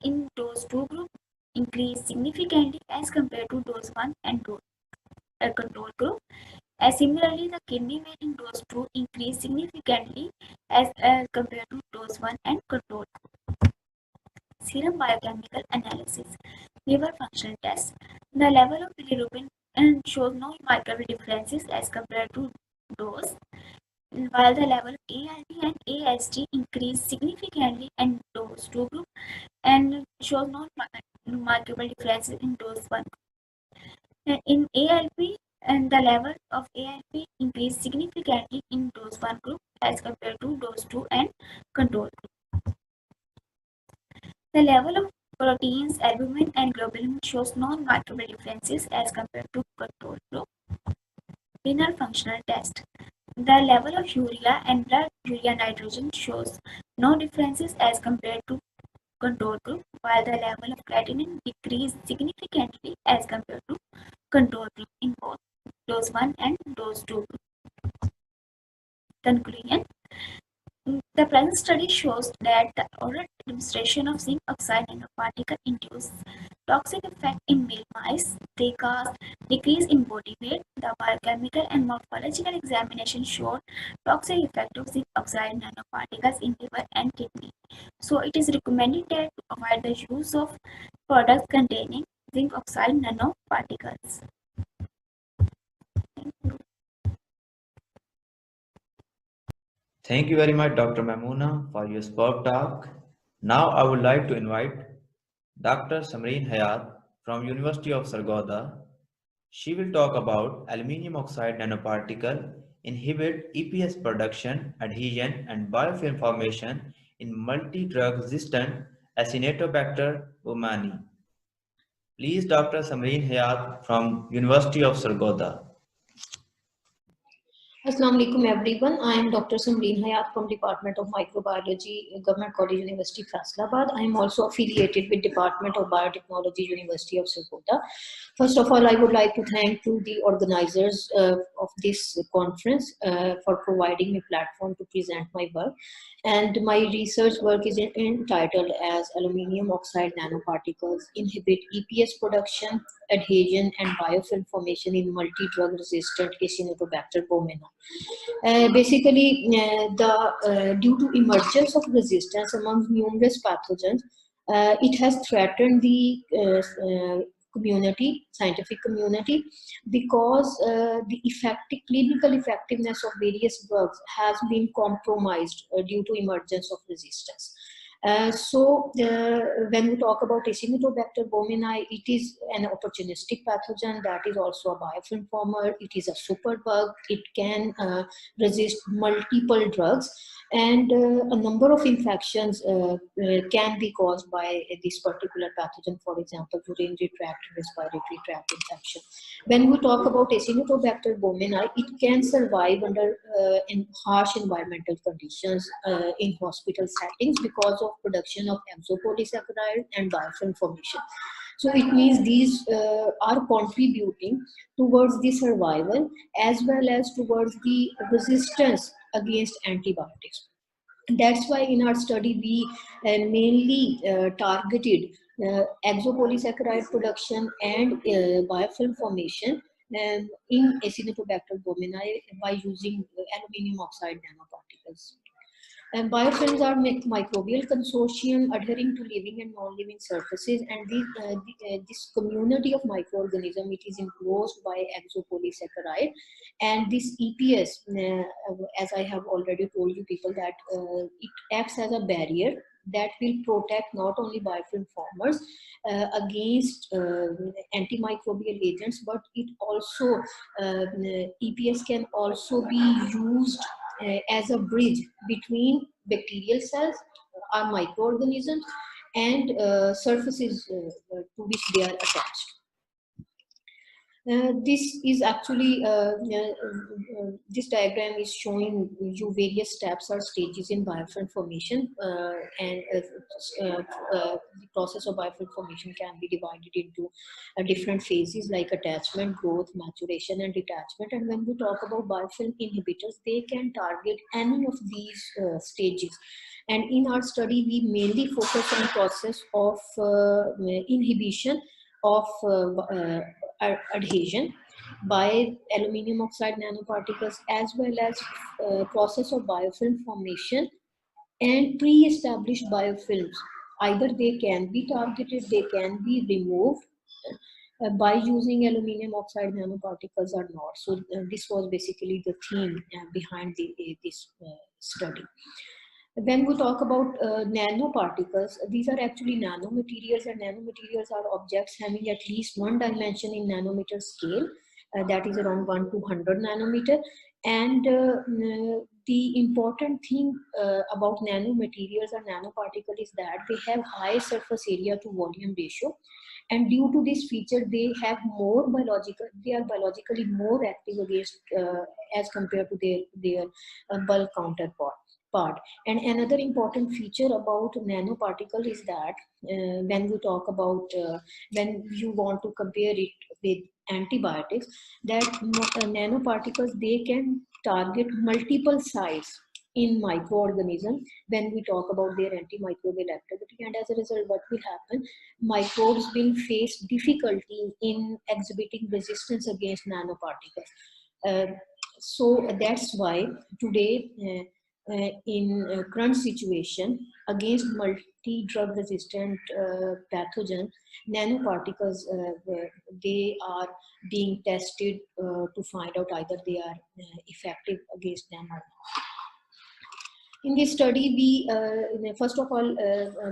in dose 2 group increased significantly as compared to dose 1 and control group. Similarly, the kidney weight in dose 2 increased significantly as compared to dose 1 and control group. Serum biochemical analysis. Liver functional test. The level of bilirubin shows no remarkable differences as compared to dose, while the level of ALT and AST increased significantly in dose 2 group and shows no remarkable differences in dose 1. In ALP, and the level of ALP increased significantly in dose 1 group as compared to dose 2 and control group. The level of proteins, albumin and globulin shows no remarkable differences as compared to control group. Renal functional test. The level of urea and blood urea nitrogen shows no differences as compared to control group, while the level of creatinine decreased significantly as compared to control group in both dose 1 and dose 2 group. Conclusion: the present study shows that the oral administration of zinc oxide nanoparticle induces toxic effect in male mice. They cause decrease in body weight. The biochemical and morphological examination showed toxic effect of zinc oxide nanoparticles in liver and kidney. So it is recommended that to avoid the use of products containing zinc oxide nanoparticles. Thank you. Thank you very much, Dr. Mamoona, for your superb talk. Now I would like to invite Dr. Samreen Hayat from University of Sargodha. She will talk about aluminium oxide nanoparticle inhibit EPS production, adhesion, and biofilm formation in multi-drug resistant Acinetobacter baumannii. Please, Dr. Samreen Hayat from University of Sargodha. Assalamu alaikum everyone. I am Dr. Samreen Hayat from Department of Microbiology, Government College University, Faisalabad. I am also affiliated with Department of Biotechnology, University of Sargodha. First of all, I would like to thank to the organizers of this conference for providing me platform to present my work. And my research work is entitled as Aluminium Oxide Nanoparticles Inhibit EPS Production, Adhesion, and Biofilm Formation in Multi-Drug Resistant Acinetobacter baumannii. Basically, due to emergence of resistance among numerous pathogens, it has threatened the scientific community, because the clinical effectiveness of various drugs has been compromised due to emergence of resistance. When we talk about Acinetobacter baumannii, it is an opportunistic pathogen that is also a biofilm former. It is a superbug. It can resist multiple drugs, and a number of infections can be caused by this particular pathogen. For example, urinary tract, respiratory tract infection. When we talk about Acinetobacter baumannii, it can survive under in harsh environmental conditions in hospital settings because of production of exopolysaccharide and biofilm formation. So it means these are contributing towards the survival as well as towards the resistance against antibiotics. That's why in our study we mainly targeted exopolysaccharide production and biofilm formation in Acinetobacter baumannii by using aluminium oxide nanoparticles. And biofilms are microbial consortium adhering to living and non-living surfaces, and this community of microorganisms, it is enclosed by exopolysaccharide, and this EPS, as I have already told you people, that it acts as a barrier that will protect not only biofilm formers against antimicrobial agents, but it also EPS can also be used as a bridge between bacterial cells, our microorganisms, and surfaces to which they are attached. This is actually, this diagram is showing you various steps or stages in biofilm formation, and the process of biofilm formation can be divided into different phases like attachment, growth, maturation, and detachment. And when we talk about biofilm inhibitors, they can target any of these stages. And in our study, we mainly focus on the process of inhibition of adhesion by aluminium oxide nanoparticles, as well as process of biofilm formation and pre-established biofilms. Either they can be targeted, they can be removed by using aluminium oxide nanoparticles or not. So this was basically the theme behind this study. When we talk about nanoparticles, these are actually nanomaterials, and nanomaterials are objects having at least one dimension in nanometer scale, that is around 1 to 100 nanometer. And the important thing about nanomaterials or nanoparticles is that they have high surface area to volume ratio, and due to this feature, they are biologically more active against as compared to their bulk counterpart. And another important feature about nanoparticle is that when we talk about when you want to compare it with antibiotics, that nanoparticles, they can target multiple sites in microorganisms when we talk about their antimicrobial activity, and as a result, what will happen, microbes will face difficulty in exhibiting resistance against nanoparticles. So that's why today in current situation against multi-drug resistant pathogen, nanoparticles, they are being tested to find out either they are effective against them or not. In this study, we first of all,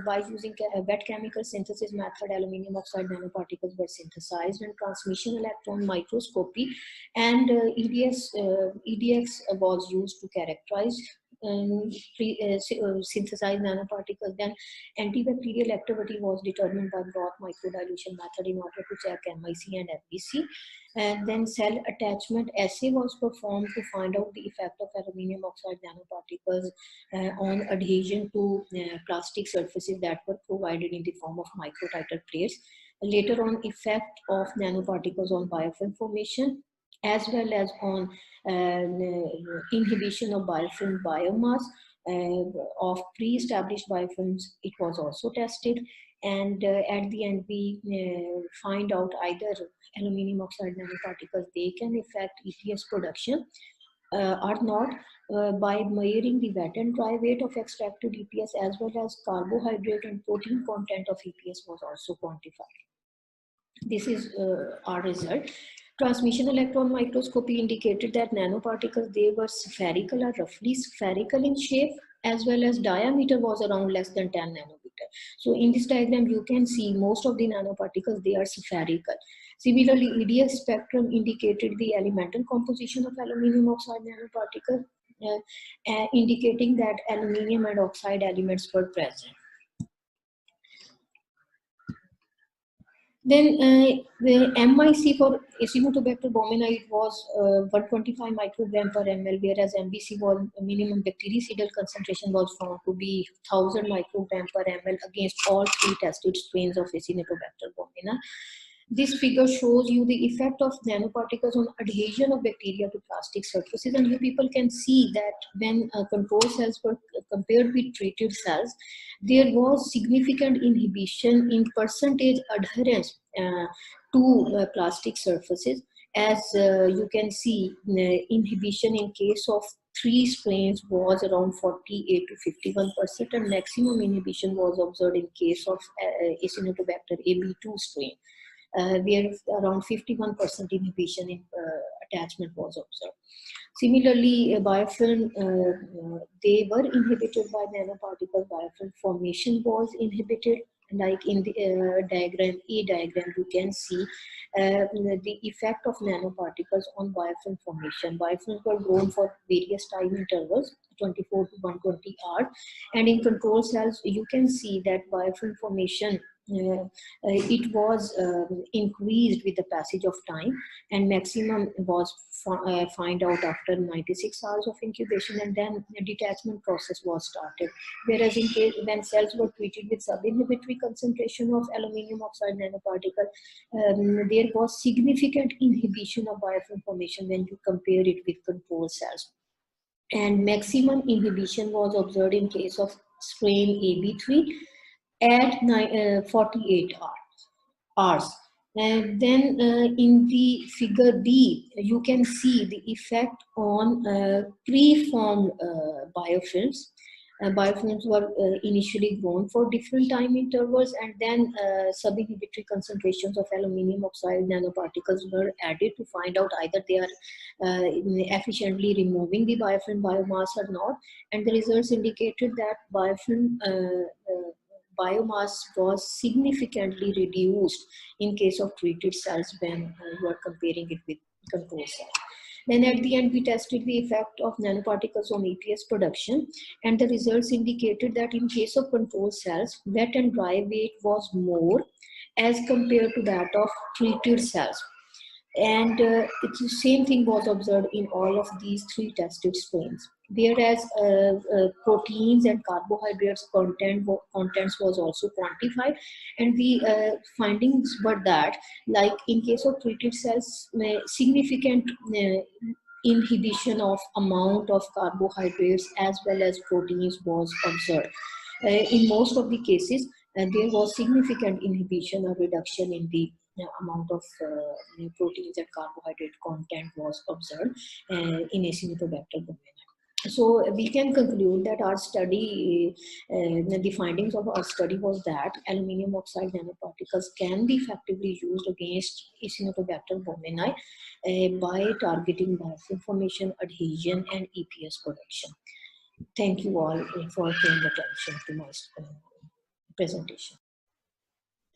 by using a wet chemical synthesis method, aluminium oxide nanoparticles were synthesized, and transmission electron microscopy and EDX was used to characterize synthesized nanoparticles. Then antibacterial activity was determined by broth microdilution method in order to check MIC and FBC. And then cell attachment assay was performed to find out the effect of aluminium oxide nanoparticles on adhesion to plastic surfaces that were provided in the form of microtiter plates. Later on, effect of nanoparticles on biofilm formation, as well as on inhibition of biofilm biomass of pre-established biofilms, it was also tested. And at the end, we find out either aluminium oxide nanoparticles, they can affect EPS production or not by measuring the wet and dry weight of extracted EPS, as well as carbohydrate and protein content of EPS was also quantified. This is our result. Transmission electron microscopy indicated that nanoparticles, they were spherical or roughly spherical in shape, as well as diameter was around less than 10 nanometer. So in this diagram, you can see most of the nanoparticles, they are spherical. Similarly, EDF spectrum indicated the elemental composition of aluminium oxide nanoparticle, indicating that aluminium and oxide elements were present. Then the MIC for Acinetobacter baumannii was 125 microgram per ml, whereas MBC was minimum bactericidal concentration was found to be 1000 microgram per ml against all 3 tested strains of Acinetobacter baumannii. This figure shows you the effect of nanoparticles on adhesion of bacteria to plastic surfaces, and you people can see that when control cells were compared with treated cells, there was significant inhibition in percentage adherence to plastic surfaces. As you can see, inhibition in case of 3 strains was around 48 to 51%, and maximum inhibition was observed in case of Acinetobacter AB2 strain, where around 51% inhibition in attachment was observed. Similarly, biofilm, they were inhibited by nanoparticles. Biofilm formation was inhibited, like in the diagram, you can see the effect of nanoparticles on biofilm formation. Biofilms were grown for various time intervals, 24 to 120 hours, and in control cells, you can see that biofilm formation it was increased with the passage of time, and maximum was find out after 96 hours of incubation, and then the detachment process was started. Whereas in case when cells were treated with sub-inhibitory concentration of aluminium oxide nanoparticle, there was significant inhibition of biofilm formation when you compare it with control cells, and maximum inhibition was observed in case of strain AB3 at 48 hours. And then in the figure B, you can see the effect on preformed biofilms. Biofilms were initially grown for different time intervals, and then sub-inhibitory concentrations of aluminium oxide nanoparticles were added to find out either they are efficiently removing the biofilm biomass or not. And the results indicated that biofilm biomass was significantly reduced in case of treated cells when you are comparing it with control cells. Then at the end, we tested the effect of nanoparticles on EPS production, and the results indicated that in case of control cells, wet and dry weight was more as compared to that of treated cells. And it's the same thing was observed in all of these 3 tested strains. Whereas proteins and carbohydrates contents was also quantified, and the findings were that, like in case of treated cells, significant inhibition of amount of carbohydrates as well as proteins was observed. In most of the cases, there was significant inhibition or reduction in the amount of proteins and carbohydrate content was observed in Acinetobacter baumannii. So we can conclude that our study, the findings of our study was that aluminium oxide nanoparticles can be effectively used against Acinetobacter baumannii by targeting biofilm formation, adhesion, and EPS production. Thank you all for paying attention to my presentation.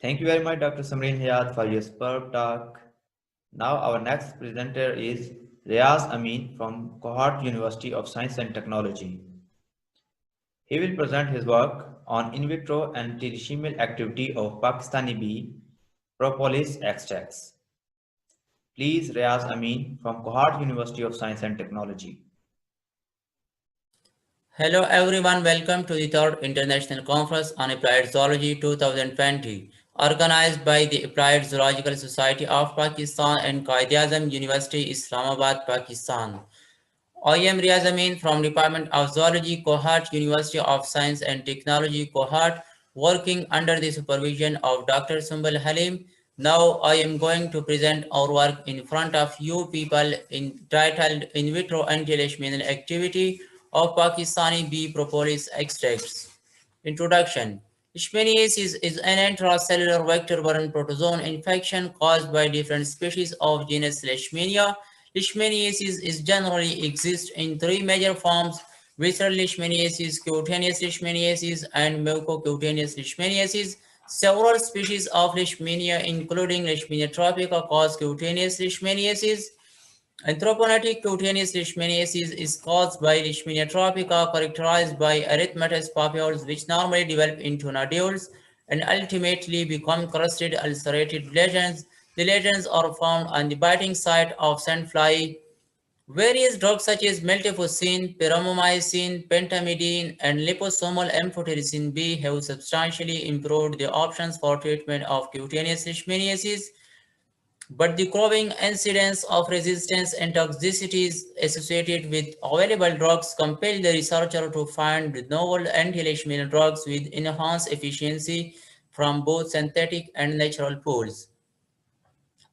Thank you very much, Dr. Samreen Hayat, for your superb talk. Now our next presenter is Riaz Amin from Cohort University of Science and Technology. He will present his work on in vitro anti-leishmanial activity of Pakistani bee propolis extracts. Please, Riaz Amin from Cohort University of Science and Technology. Hello everyone, welcome to the 3rd International Conference on Applied Zoology 2020, organized by the Applied Zoological Society of Pakistan and Quaid-e-Azam University, Islamabad, Pakistan. I am Riaz Amin from Department of Zoology, Cohort University of Science and Technology, Cohort, working under the supervision of Dr. Sumbul Halim. Now I am going to present our work in front of you people entitled In Vitro Anti-Leishmanial Activity of Pakistani bee propolis extracts. Introduction. Leishmaniasis is an intracellular vector-borne protozoan infection caused by different species of genus Leishmania. Leishmaniasis is generally exists in 3 major forms. visceral leishmaniasis, cutaneous leishmaniasis, and mucocutaneous leishmaniasis. Several species of leishmania, including Leishmania tropica, cause cutaneous leishmaniasis. Anthroponotic cutaneous leishmaniasis is caused by Leishmania tropica, characterized by erythematous papules, which normally develop into nodules and ultimately become crusted, ulcerated lesions. The lesions are found on the biting site of sandfly. Various drugs such as miltefosine, pyramomycin, pentamidine, and liposomal amphotericin B have substantially improved the options for treatment of cutaneous leishmaniasis, but the growing incidence of resistance and toxicities associated with available drugs compelled the researcher to find novel anti-leishmania drugs with enhanced efficiency from both synthetic and natural pools.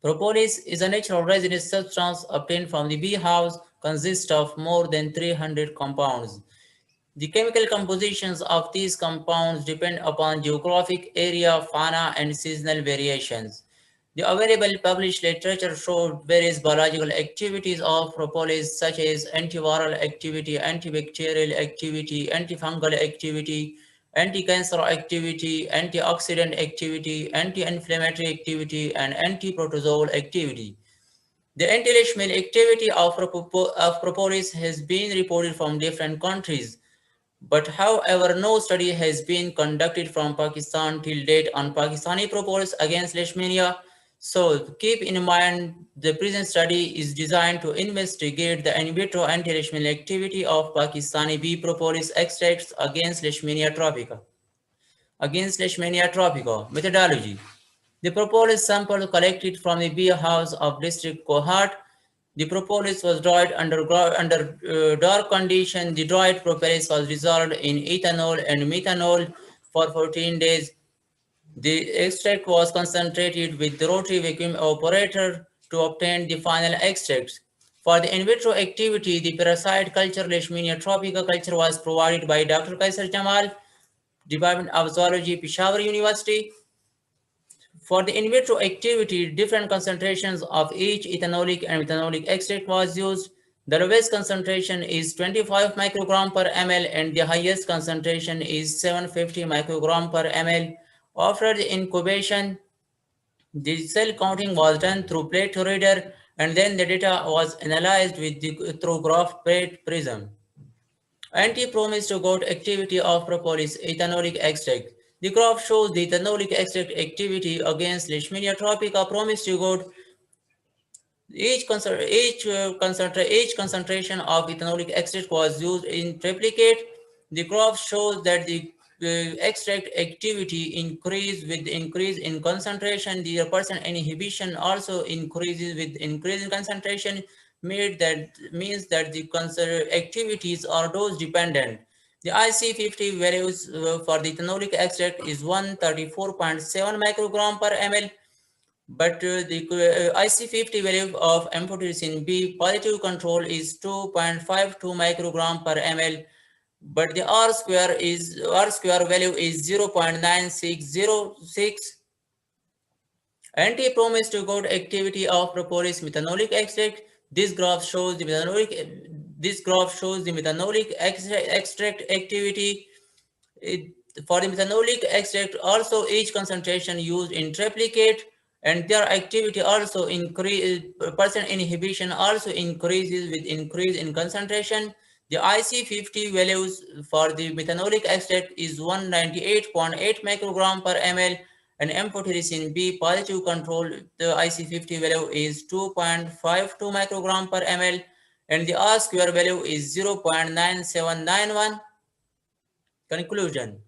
Propolis is a natural resinous substance obtained from the beehives, consists of more than 300 compounds. The chemical compositions of these compounds depend upon geographic area, fauna, and seasonal variations. The available published literature showed various biological activities of propolis, such as antiviral activity, antibacterial activity, antifungal activity, anti-cancer activity, antioxidant activity, anti-inflammatory activity, and anti-protozoal activity. The anti-leishmanial activity of propolis has been reported from different countries, but however, no study has been conducted from Pakistan till date on Pakistani propolis against leishmania. So keep in mind, the present study is designed to investigate the in vitro anti-leishmanial activity of Pakistani bee propolis extracts against Leishmania tropica. Methodology. The propolis sample collected from the beer house of district cohort. The propolis was dried under dark condition. The dried propolis was dissolved in ethanol and methanol for 14 days. The extract was concentrated with the rotary vacuum evaporator to obtain the final extract. For the in vitro activity, the parasite culture Leishmania tropica culture was provided by Dr. Kaisar Jamal, Department of Zoology, Peshawar University. For the in vitro activity, different concentrations of each ethanolic and methanolic extract was used. The lowest concentration is 25 microgram per ml and the highest concentration is 750 microgram per ml. After the incubation, the cell counting was done through plate reader and then the data was analyzed through graph plate prism. Anti-promised goat activity of propolis ethanolic extract. The graph shows the ethanolic extract activity against Leishmania tropica promised goat. Each concentration of ethanolic extract was used in triplicate. The graph shows that the extract activity increased with increase in concentration. The percent inhibition also increases with increase in concentration. Means that the activities are dose dependent. The IC50 values for the ethanolic extract is 134.7 microgram per ml. But the IC50 value of amphotericin B positive control is 2.52 microgram per ml, but the R square value is 0.9606. Anti-promised goat activity of propolis methanolic extract. This graph shows the methanolic extract activity. For the methanolic extract, also each concentration used in triplicate and their activity also increase, percent inhibition also increases with increase in concentration. The IC50 values for the methanolic extract is 198.8 microgram per ml and amphotericin B positive control, the IC50 value is 2.52 microgram per ml and the R square value is 0.9791. Conclusion.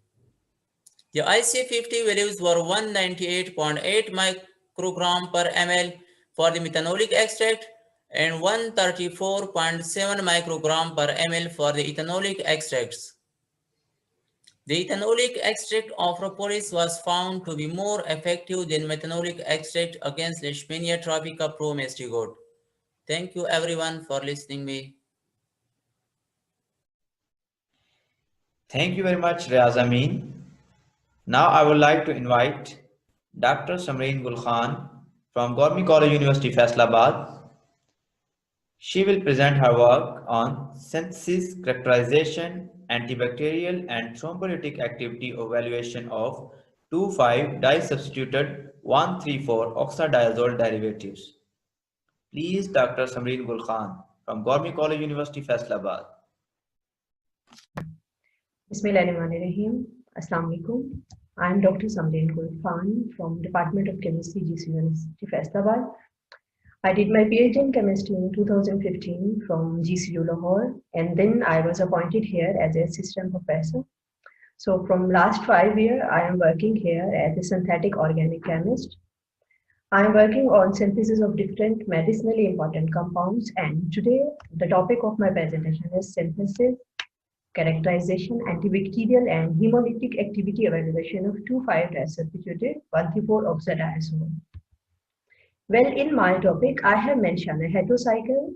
The IC50 values were 198.8 microgram per ml for the methanolic extract and 134.7 microgram per ml for the ethanolic extracts. The ethanolic extract of propolis was found to be more effective than methanolic extract against Leishmania tropica pro mastigote. Thank you everyone for listening me. Thank you very much, Riaz Amin. Now I would like to invite Dr. Samreen Gul Khan from Government College University, Faisalabad. She will present her work on synthesis, characterization, antibacterial and thrombolytic activity evaluation of 2,5-disubstituted 1,3,4-oxadiazole derivatives. Please, Dr. Samreen Gul Khan from Gormi College University, Faisalabad. Bismillahirrahmanirrahim. Assalamu alaikum. I am Dr. Samreen Gul Khan from Department of Chemistry, GC University, Faisalabad. I did my PhD in chemistry in 2015 from GCU Lahore, and then I was appointed here as an assistant professor. So from last 5 years, I am working here as a synthetic organic chemist. I am working on synthesis of different medicinally important compounds, and today the topic of my presentation is synthesis, characterization, antibacterial and hemolytic activity evaluation of 2,5-disubstituted 1,3,4-oxadiazole. Well, in my topic, I have mentioned a heterocycle,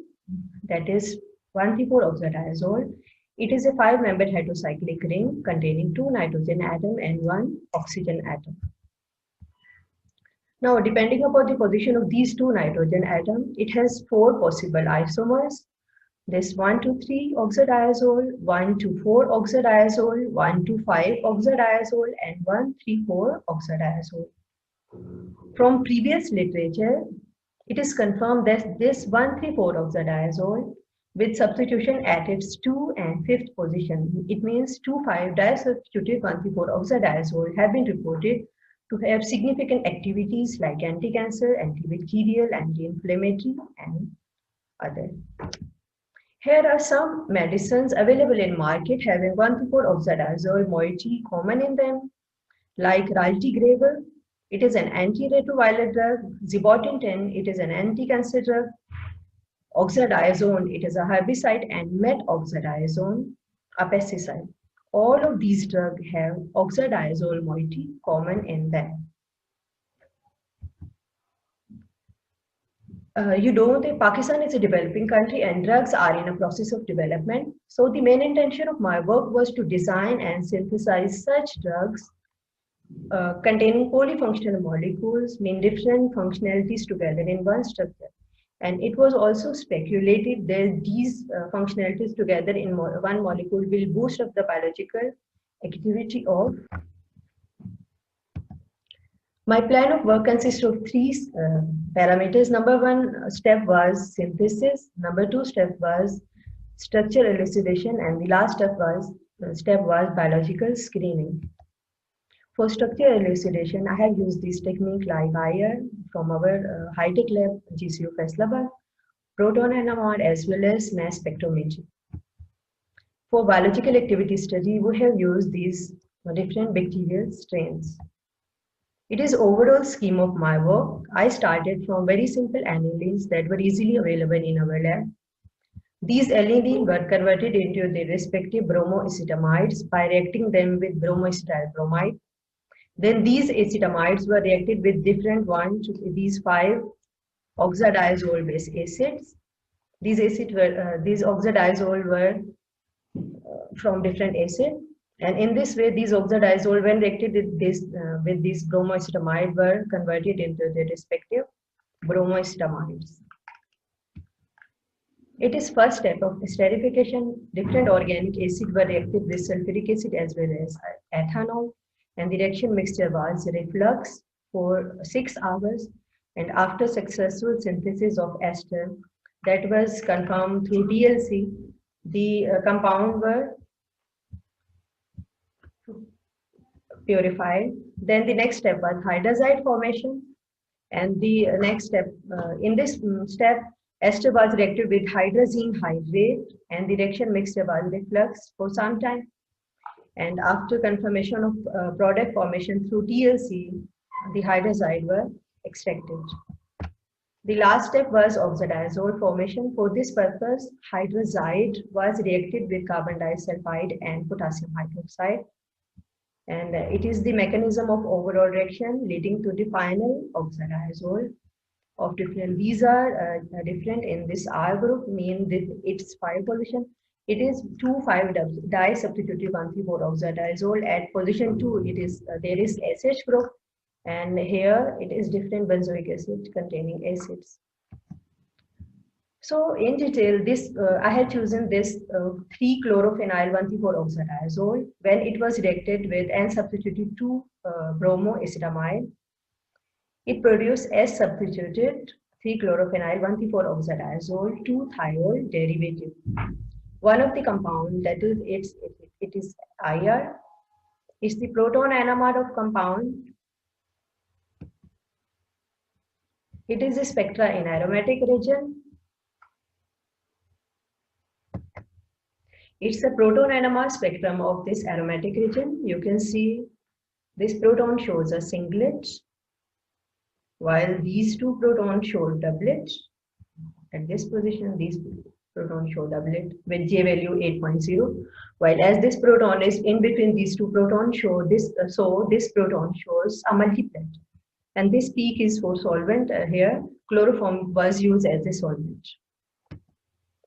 that is 1,3,4-oxadiazole. It is a 5-membered heterocyclic ring containing 2 nitrogen atoms and 1 oxygen atom. Now, depending upon the position of these 2 nitrogen atoms, it has 4 possible isomers. This 1,2,3-oxadiazole, 1,2,4-oxadiazole, 1,2,5-oxadiazole, and 1,3,4-oxadiazole. From previous literature, it is confirmed that this 1,3,4-oxadiazole with substitution at its 2 and 5th position, it means 2,5-disubstituted 1,3,4-oxadiazole have been reported to have significant activities like anti-cancer, antibacterial, anti-inflammatory, and other. Here are some medicines available in market having 1,3,4-oxadiazole moiety common in them, like raltegravir. It is an antiretroviral drug. Zibotentan, it is an anti-cancer drug. Oxadiazone, it is a herbicide, and metoxadiazone, a pesticide. All of these drugs have oxadiazole moiety common in them. You know that Pakistan is a developing country and drugs are in a process of development. So the main intention of my work was to design and synthesize such drugs containing polyfunctional molecules, mean different functionalities together in one structure. And it was also speculated that these functionalities together in one molecule will boost up the biological activity of. My plan of work consists of 3 parameters. Number 1 step was synthesis. Number 2 step was structure elucidation, and the last step was biological screening. For structure elucidation, I have used this technique like iron from our high-tech lab, GCU Faisalabad, proton NMR, as well as mass spectrometry. For biological activity study, we have used these different bacterial strains. It is overall scheme of my work. I started from very simple anilines that were easily available in our lab. These anilines were converted into their respective bromoacetamides by reacting them with bromoacetyl bromide. Then these acetamides were reacted with different ones, these 5 oxadiazole base acids. These oxadiazole were from different acid, and in this way, these oxadiazole, when reacted with these bromoacetamide, were converted into their respective bromoacetamides. It is first step of esterification. Different organic acid were reacted with sulfuric acid as well as ethanol, and the reaction mixture was reflux for 6 hours. And after successful synthesis of ester that was confirmed through DLC, the compound were purified. Then the next step was hydrazide formation, and the next step in this step, ester was reacted with hydrazine hydrate, and the reaction mixture was reflux for some time. And after confirmation of product formation through TLC, the hydrazide were extracted. The last step was oxadiazole formation. For this purpose, hydrazide was reacted with carbon disulfide and potassium hydroxide. And it is the mechanism of overall reaction leading to the final oxadiazole of different. These are different in this R group, mean that its 5 position. It is 2,5-disubstituted 1,3,4-oxadiazole. At position 2, it is there is SH group, and here it is different benzoic acid containing acids. So in detail, this I had chosen this 3-chlorophenyl 1,4-oxadiazole when it was reacted with and substituted to bromoacetamide. It produced S substituted 3-chlorophenyl 1,4-oxadiazole 2-thiol derivative. One of the compound that is it is IR is the proton NMR of compound. It is a spectra in aromatic region. It's a proton NMR spectrum of this aromatic region. You can see this proton shows a singlet, while these two protons show doublet. At this position, these protons show doublet with J value 8.0, while as this proton is in between these two protons, show this, so this proton shows a multiplet. And this peak is for solvent. Here, chloroform was used as a solvent.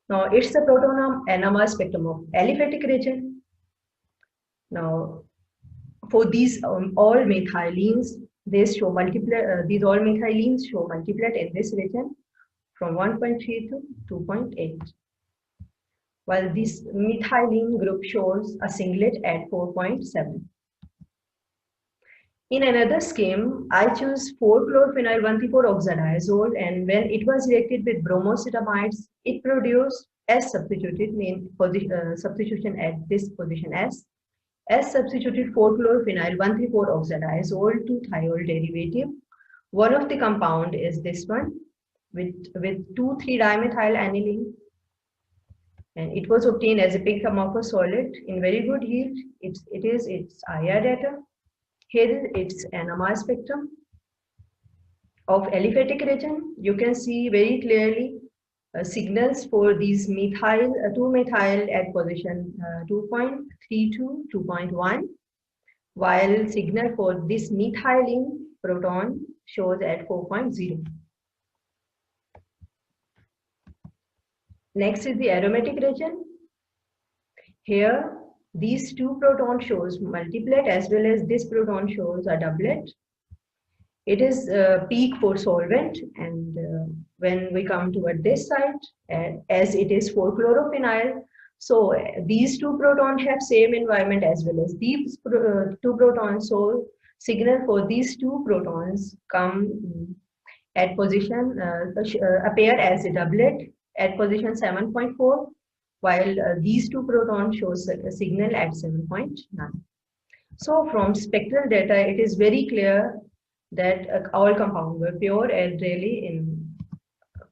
Now, it's the proton NMR spectrum of aliphatic region. Now, for these all methylenes, these all methylenes show multiplet in this region from 1.3 to 2.8. While this methylene group shows a singlet at 4.7. In another scheme, I choose 4-chlorophenyl 1,4-oxadiazole, and when it was reacted with bromocetamides, it produced S substituted substitution at this position S. S substituted 4-chlorophenyl 1,3,4-oxadiazole 2-thiol derivative. One of the compound is this one with 2,3-dimethyl aniline, and it was obtained as a pink amorphous solid in very good yield. It's IR data. Here it's NMR spectrum of aliphatic region. You can see very clearly signals for these methyl, 2-methyl at position 2.3 to 2.1, while signal for this methylene proton shows at 4.0. Next is the aromatic region. Here, these two proton shows multiplet as well as this proton shows a doublet. It is peak for solvent, and when we come toward this side, as it is for chlorophenyl, so these two protons have same environment as well as these two protons. So signal for these two protons come at position appear as a doublet at position 7.4. While these two protons show a signal at 7.9. So from spectral data, it is very clear that all compounds were pure and really in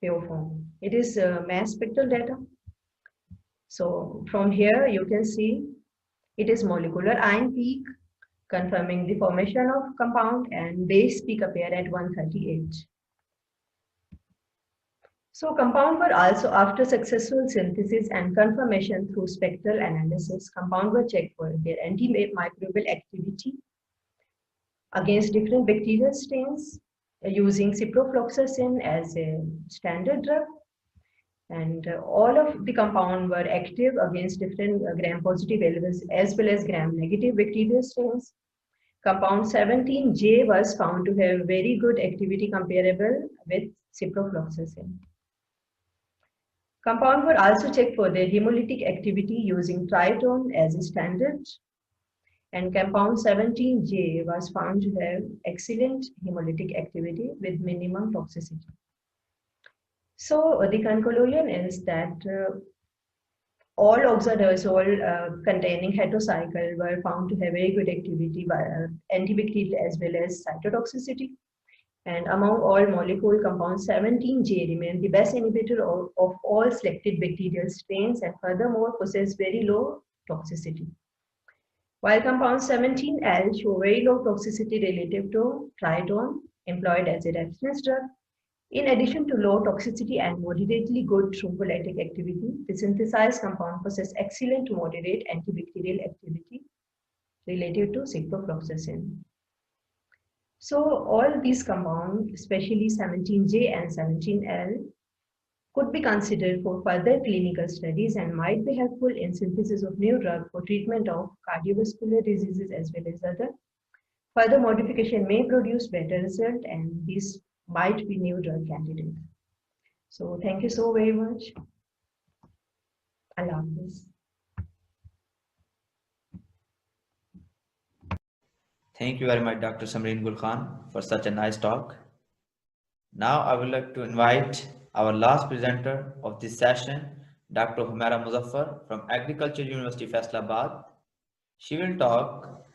pure form. It is mass spectral data. So from here, you can see it is molecular ion peak confirming the formation of compound, and base peak appear at 138. So compound were also, after successful synthesis and confirmation through spectral analysis, compound were checked for their antimicrobial activity against different bacterial strains using ciprofloxacin as a standard drug. And all of the compound were active against different gram-positive as well as gram-negative bacterial strains. Compound 17J was found to have very good activity comparable with ciprofloxacin. Compound were also checked for their hemolytic activity using tritone as a standard, and compound 17J was found to have excellent hemolytic activity with minimum toxicity. So the conclusion is that all oxadazole containing heterocycle were found to have very good activity by antibacterial as well as cytotoxicity. And among all molecule, compound 17J remained the best inhibitor of all selected bacterial strains and furthermore possess very low toxicity. While compound 17L show very low toxicity relative to tritone employed as a reference drug. In addition to low toxicity and moderately good thrombolytic activity, the synthesized compound possess excellent moderate antibacterial activity relative to ciprofloxacin. So all these compounds, especially 17J and 17L, could be considered for further clinical studies and might be helpful in synthesis of new drug for treatment of cardiovascular diseases as well as other. Further modification may produce better result, and these might be new drug candidates. So thank you so very much. Allah Hafiz. Thank you very much, Dr. Samreen Gul Khan, for such a nice talk. Now I would like to invite our last presenter of this session, Dr. Humaira Muzaffar from Agriculture University, Faisalabad. She will talk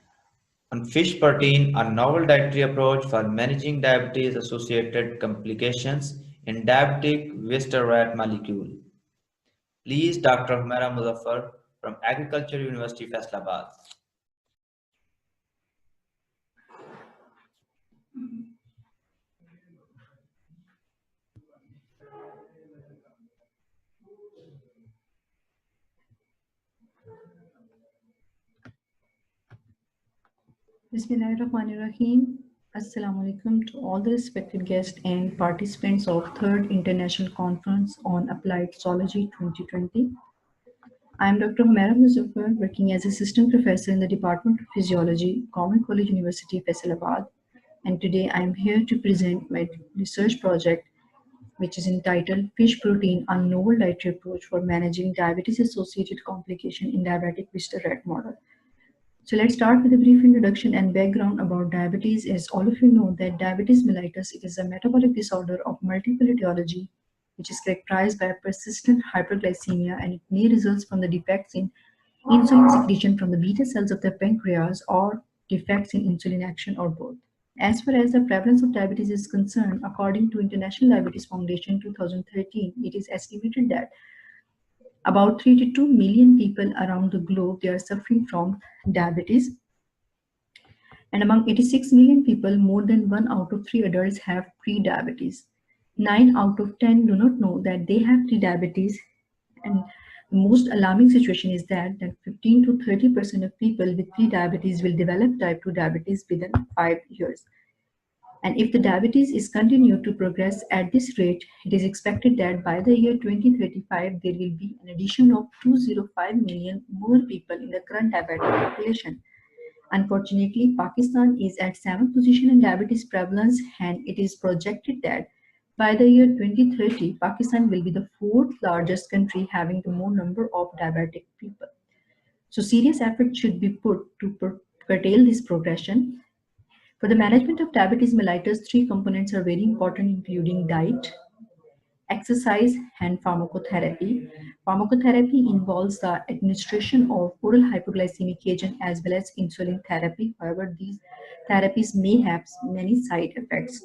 on fish protein, a novel dietary approach for managing diabetes-associated complications in diabetic viscer rat molecule. Please, Dr. Humaira Muzaffar from Agriculture University, Faisalabad. Bismillahirrahmanirrahim. Assalamu alaikum to all the respected guests and participants of Third International Conference on Applied Zoology 2020. I am Dr. Humaira Muzaffar, working as Assistant Professor in the Department of Physiology, Government College University, Faisalabad. And today I am here to present my research project, which is entitled Fish Protein, a Novel Dietary Approach for Managing Diabetes-Associated Complication in Diabetic Visceral Rat Model. So let's start with a brief introduction and background about diabetes. As all of you know that diabetes mellitus, it is a metabolic disorder of multiple etiology, which is characterized by persistent hyperglycemia, and it may result from the defects in insulin secretion from the beta cells of the pancreas or defects in insulin action or both. As far as the prevalence of diabetes is concerned, according to International Diabetes Foundation 2013, it is estimated that about 3 to 2 million people around the globe, they are suffering from diabetes. And among 86 million people, more than 1 out of 3 adults have pre-diabetes. 9 out of 10 do not know that they have pre-diabetes. And the most alarming situation is that 15 to 30% of people with pre-diabetes will develop type 2 diabetes within 5 years. And if the diabetes is continued to progress at this rate, it is expected that by the year 2035, there will be an addition of 205 million more people in the current diabetic population. Unfortunately, Pakistan is at 7th position in diabetes prevalence, and it is projected that by the year 2030, Pakistan will be the 4th largest country having the more number of diabetic people. So serious effort should be put to curtail this progression. For the management of diabetes mellitus, 3 components are very important, including diet, exercise, and pharmacotherapy. Pharmacotherapy involves the administration of oral hypoglycemic agent as well as insulin therapy. However, these therapies may have many side effects.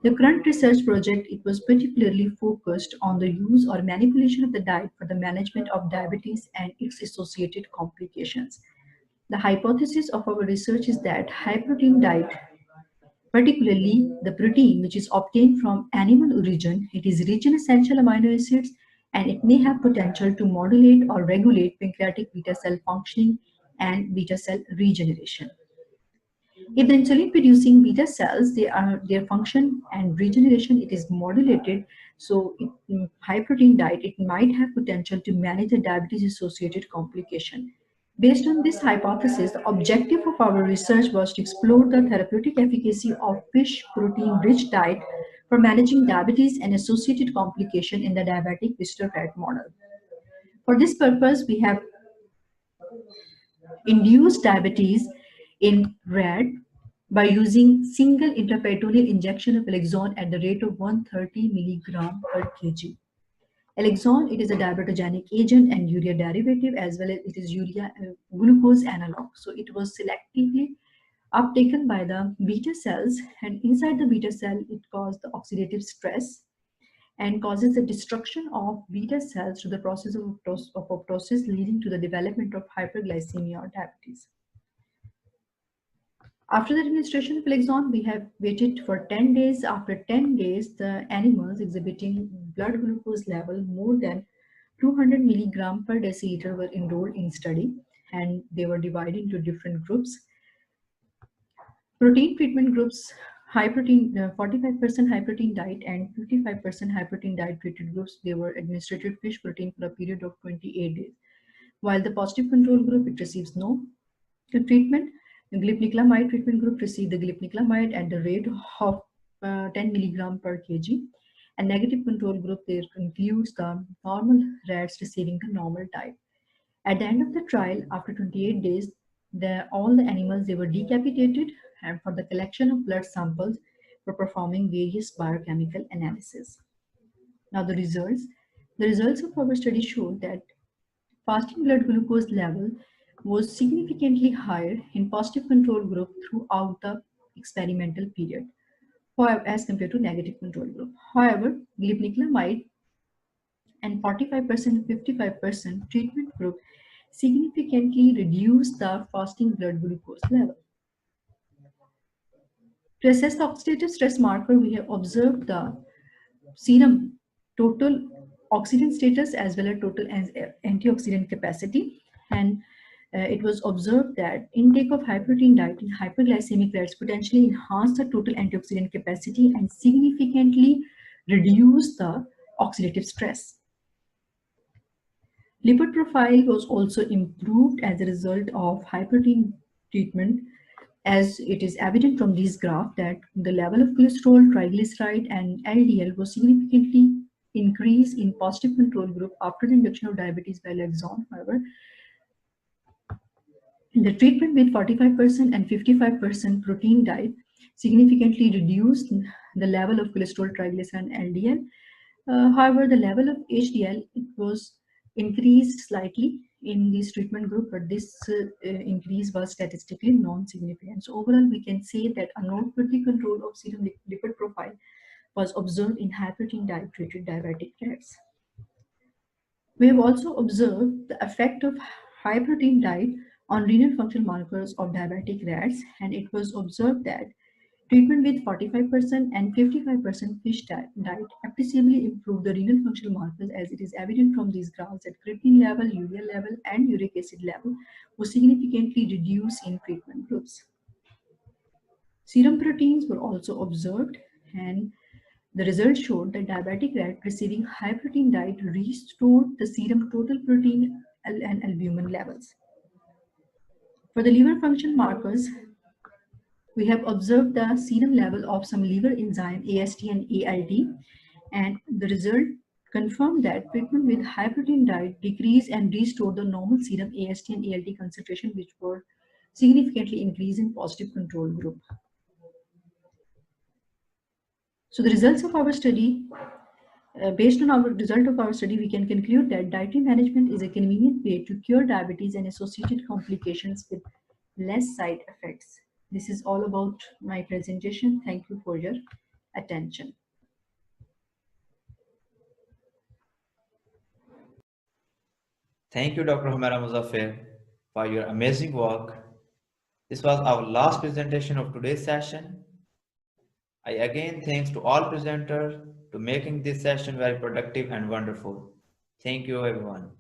The current research project, it was particularly focused on the use or manipulation of the diet for the management of diabetes and its associated complications. The hypothesis of our research is that high protein diet, particularly the protein which is obtained from animal origin, it is rich in essential amino acids, and it may have potential to modulate or regulate pancreatic beta cell functioning and beta cell regeneration. If the insulin producing beta cells, their function and regeneration, it is modulated, so high protein diet, it might have potential to manage the diabetes associated complication. Based on this hypothesis, the objective of our research was to explore the therapeutic efficacy of fish protein rich diet for managing diabetes and associated complication in the diabetic visceral rat model. For this purpose, we have induced diabetes in rat by using single intraperitoneal injection of Elexon at the rate of 130 milligram per kg. Elexon, it is a diabetogenic agent and urea derivative, as well as it is urea glucose analog. So it was selectively uptaken by the beta cells, and inside the beta cell, it caused the oxidative stress and causes the destruction of beta cells through the process of apoptosis, leading to the development of hyperglycemia or diabetes. After the administration of Elexon, we have waited for 10 days. After 10 days, the animals exhibiting blood glucose level more than 200 milligram per deciliter were enrolled in study, and they were divided into different groups. Protein treatment groups, high protein, 45% high protein diet and 55% high protein diet treated groups, they were administered fish protein for a period of 28 days. While the positive control group, it receives no treatment. The glipniclamide treatment group received the glipniclamide at the rate of 10 milligram per kg. and negative control group there includes the normal rats receiving the normal diet. At the end of the trial, after 28 days, all the animals they were decapitated and for the collection of blood samples for performing various biochemical analysis. Now the results of our study showed that fasting blood glucose level was significantly higher in positive control group throughout the experimental period as compared to negative control group. However, glipnilamide and 45% 55% treatment group significantly reduced the fasting blood glucose level. To assess the oxidative stress marker, we have observed the serum total oxidant status as well as total antioxidant capacity, and it was observed that intake of high protein diet in hyperglycemic rats potentially enhanced the total antioxidant capacity and significantly reduced the oxidative stress. Lipid profile was also improved as a result of high protein treatment, as it is evident from this graph that the level of cholesterol, triglyceride, and LDL was significantly increased in positive control group after the induction of diabetes by Lexon. However, the treatment with 45% and 55% protein diet significantly reduced the level of cholesterol, triglyceride, and LDL. However, the level of HDL it was increased slightly in this treatment group, but this increase was statistically non-significant. So overall, we can say that a noteworthy control of serum lipid profile was observed in high protein diet treated diabetic rats. We have also observed the effect of high protein diet on renal function markers of diabetic rats, and it was observed that treatment with 45% and 55% fish diet appreciably improved the renal function markers, as it is evident from these graphs that creatinine level, urea level, and uric acid level was significantly reduced in treatment groups. Serum proteins were also observed, and the results showed that diabetic rat receiving high protein diet restored the serum total protein and albumin levels. For the liver function markers, we have observed the serum level of some liver enzyme AST and ALT, and the result confirmed that treatment with high protein diet decreased and restored the normal serum AST and ALT concentration, which were significantly increased in positive control group. So the results of our study, based on our result of our study, we can conclude that dietary management is a convenient way to cure diabetes and associated complications with less side effects. This is all about my presentation. Thank you for your attention. Thank you, Dr. Humaira Muzaffar, for your amazing work. This was our last presentation of today's session. I again thanks to all presenters to making this session very productive and wonderful. Thank you, everyone.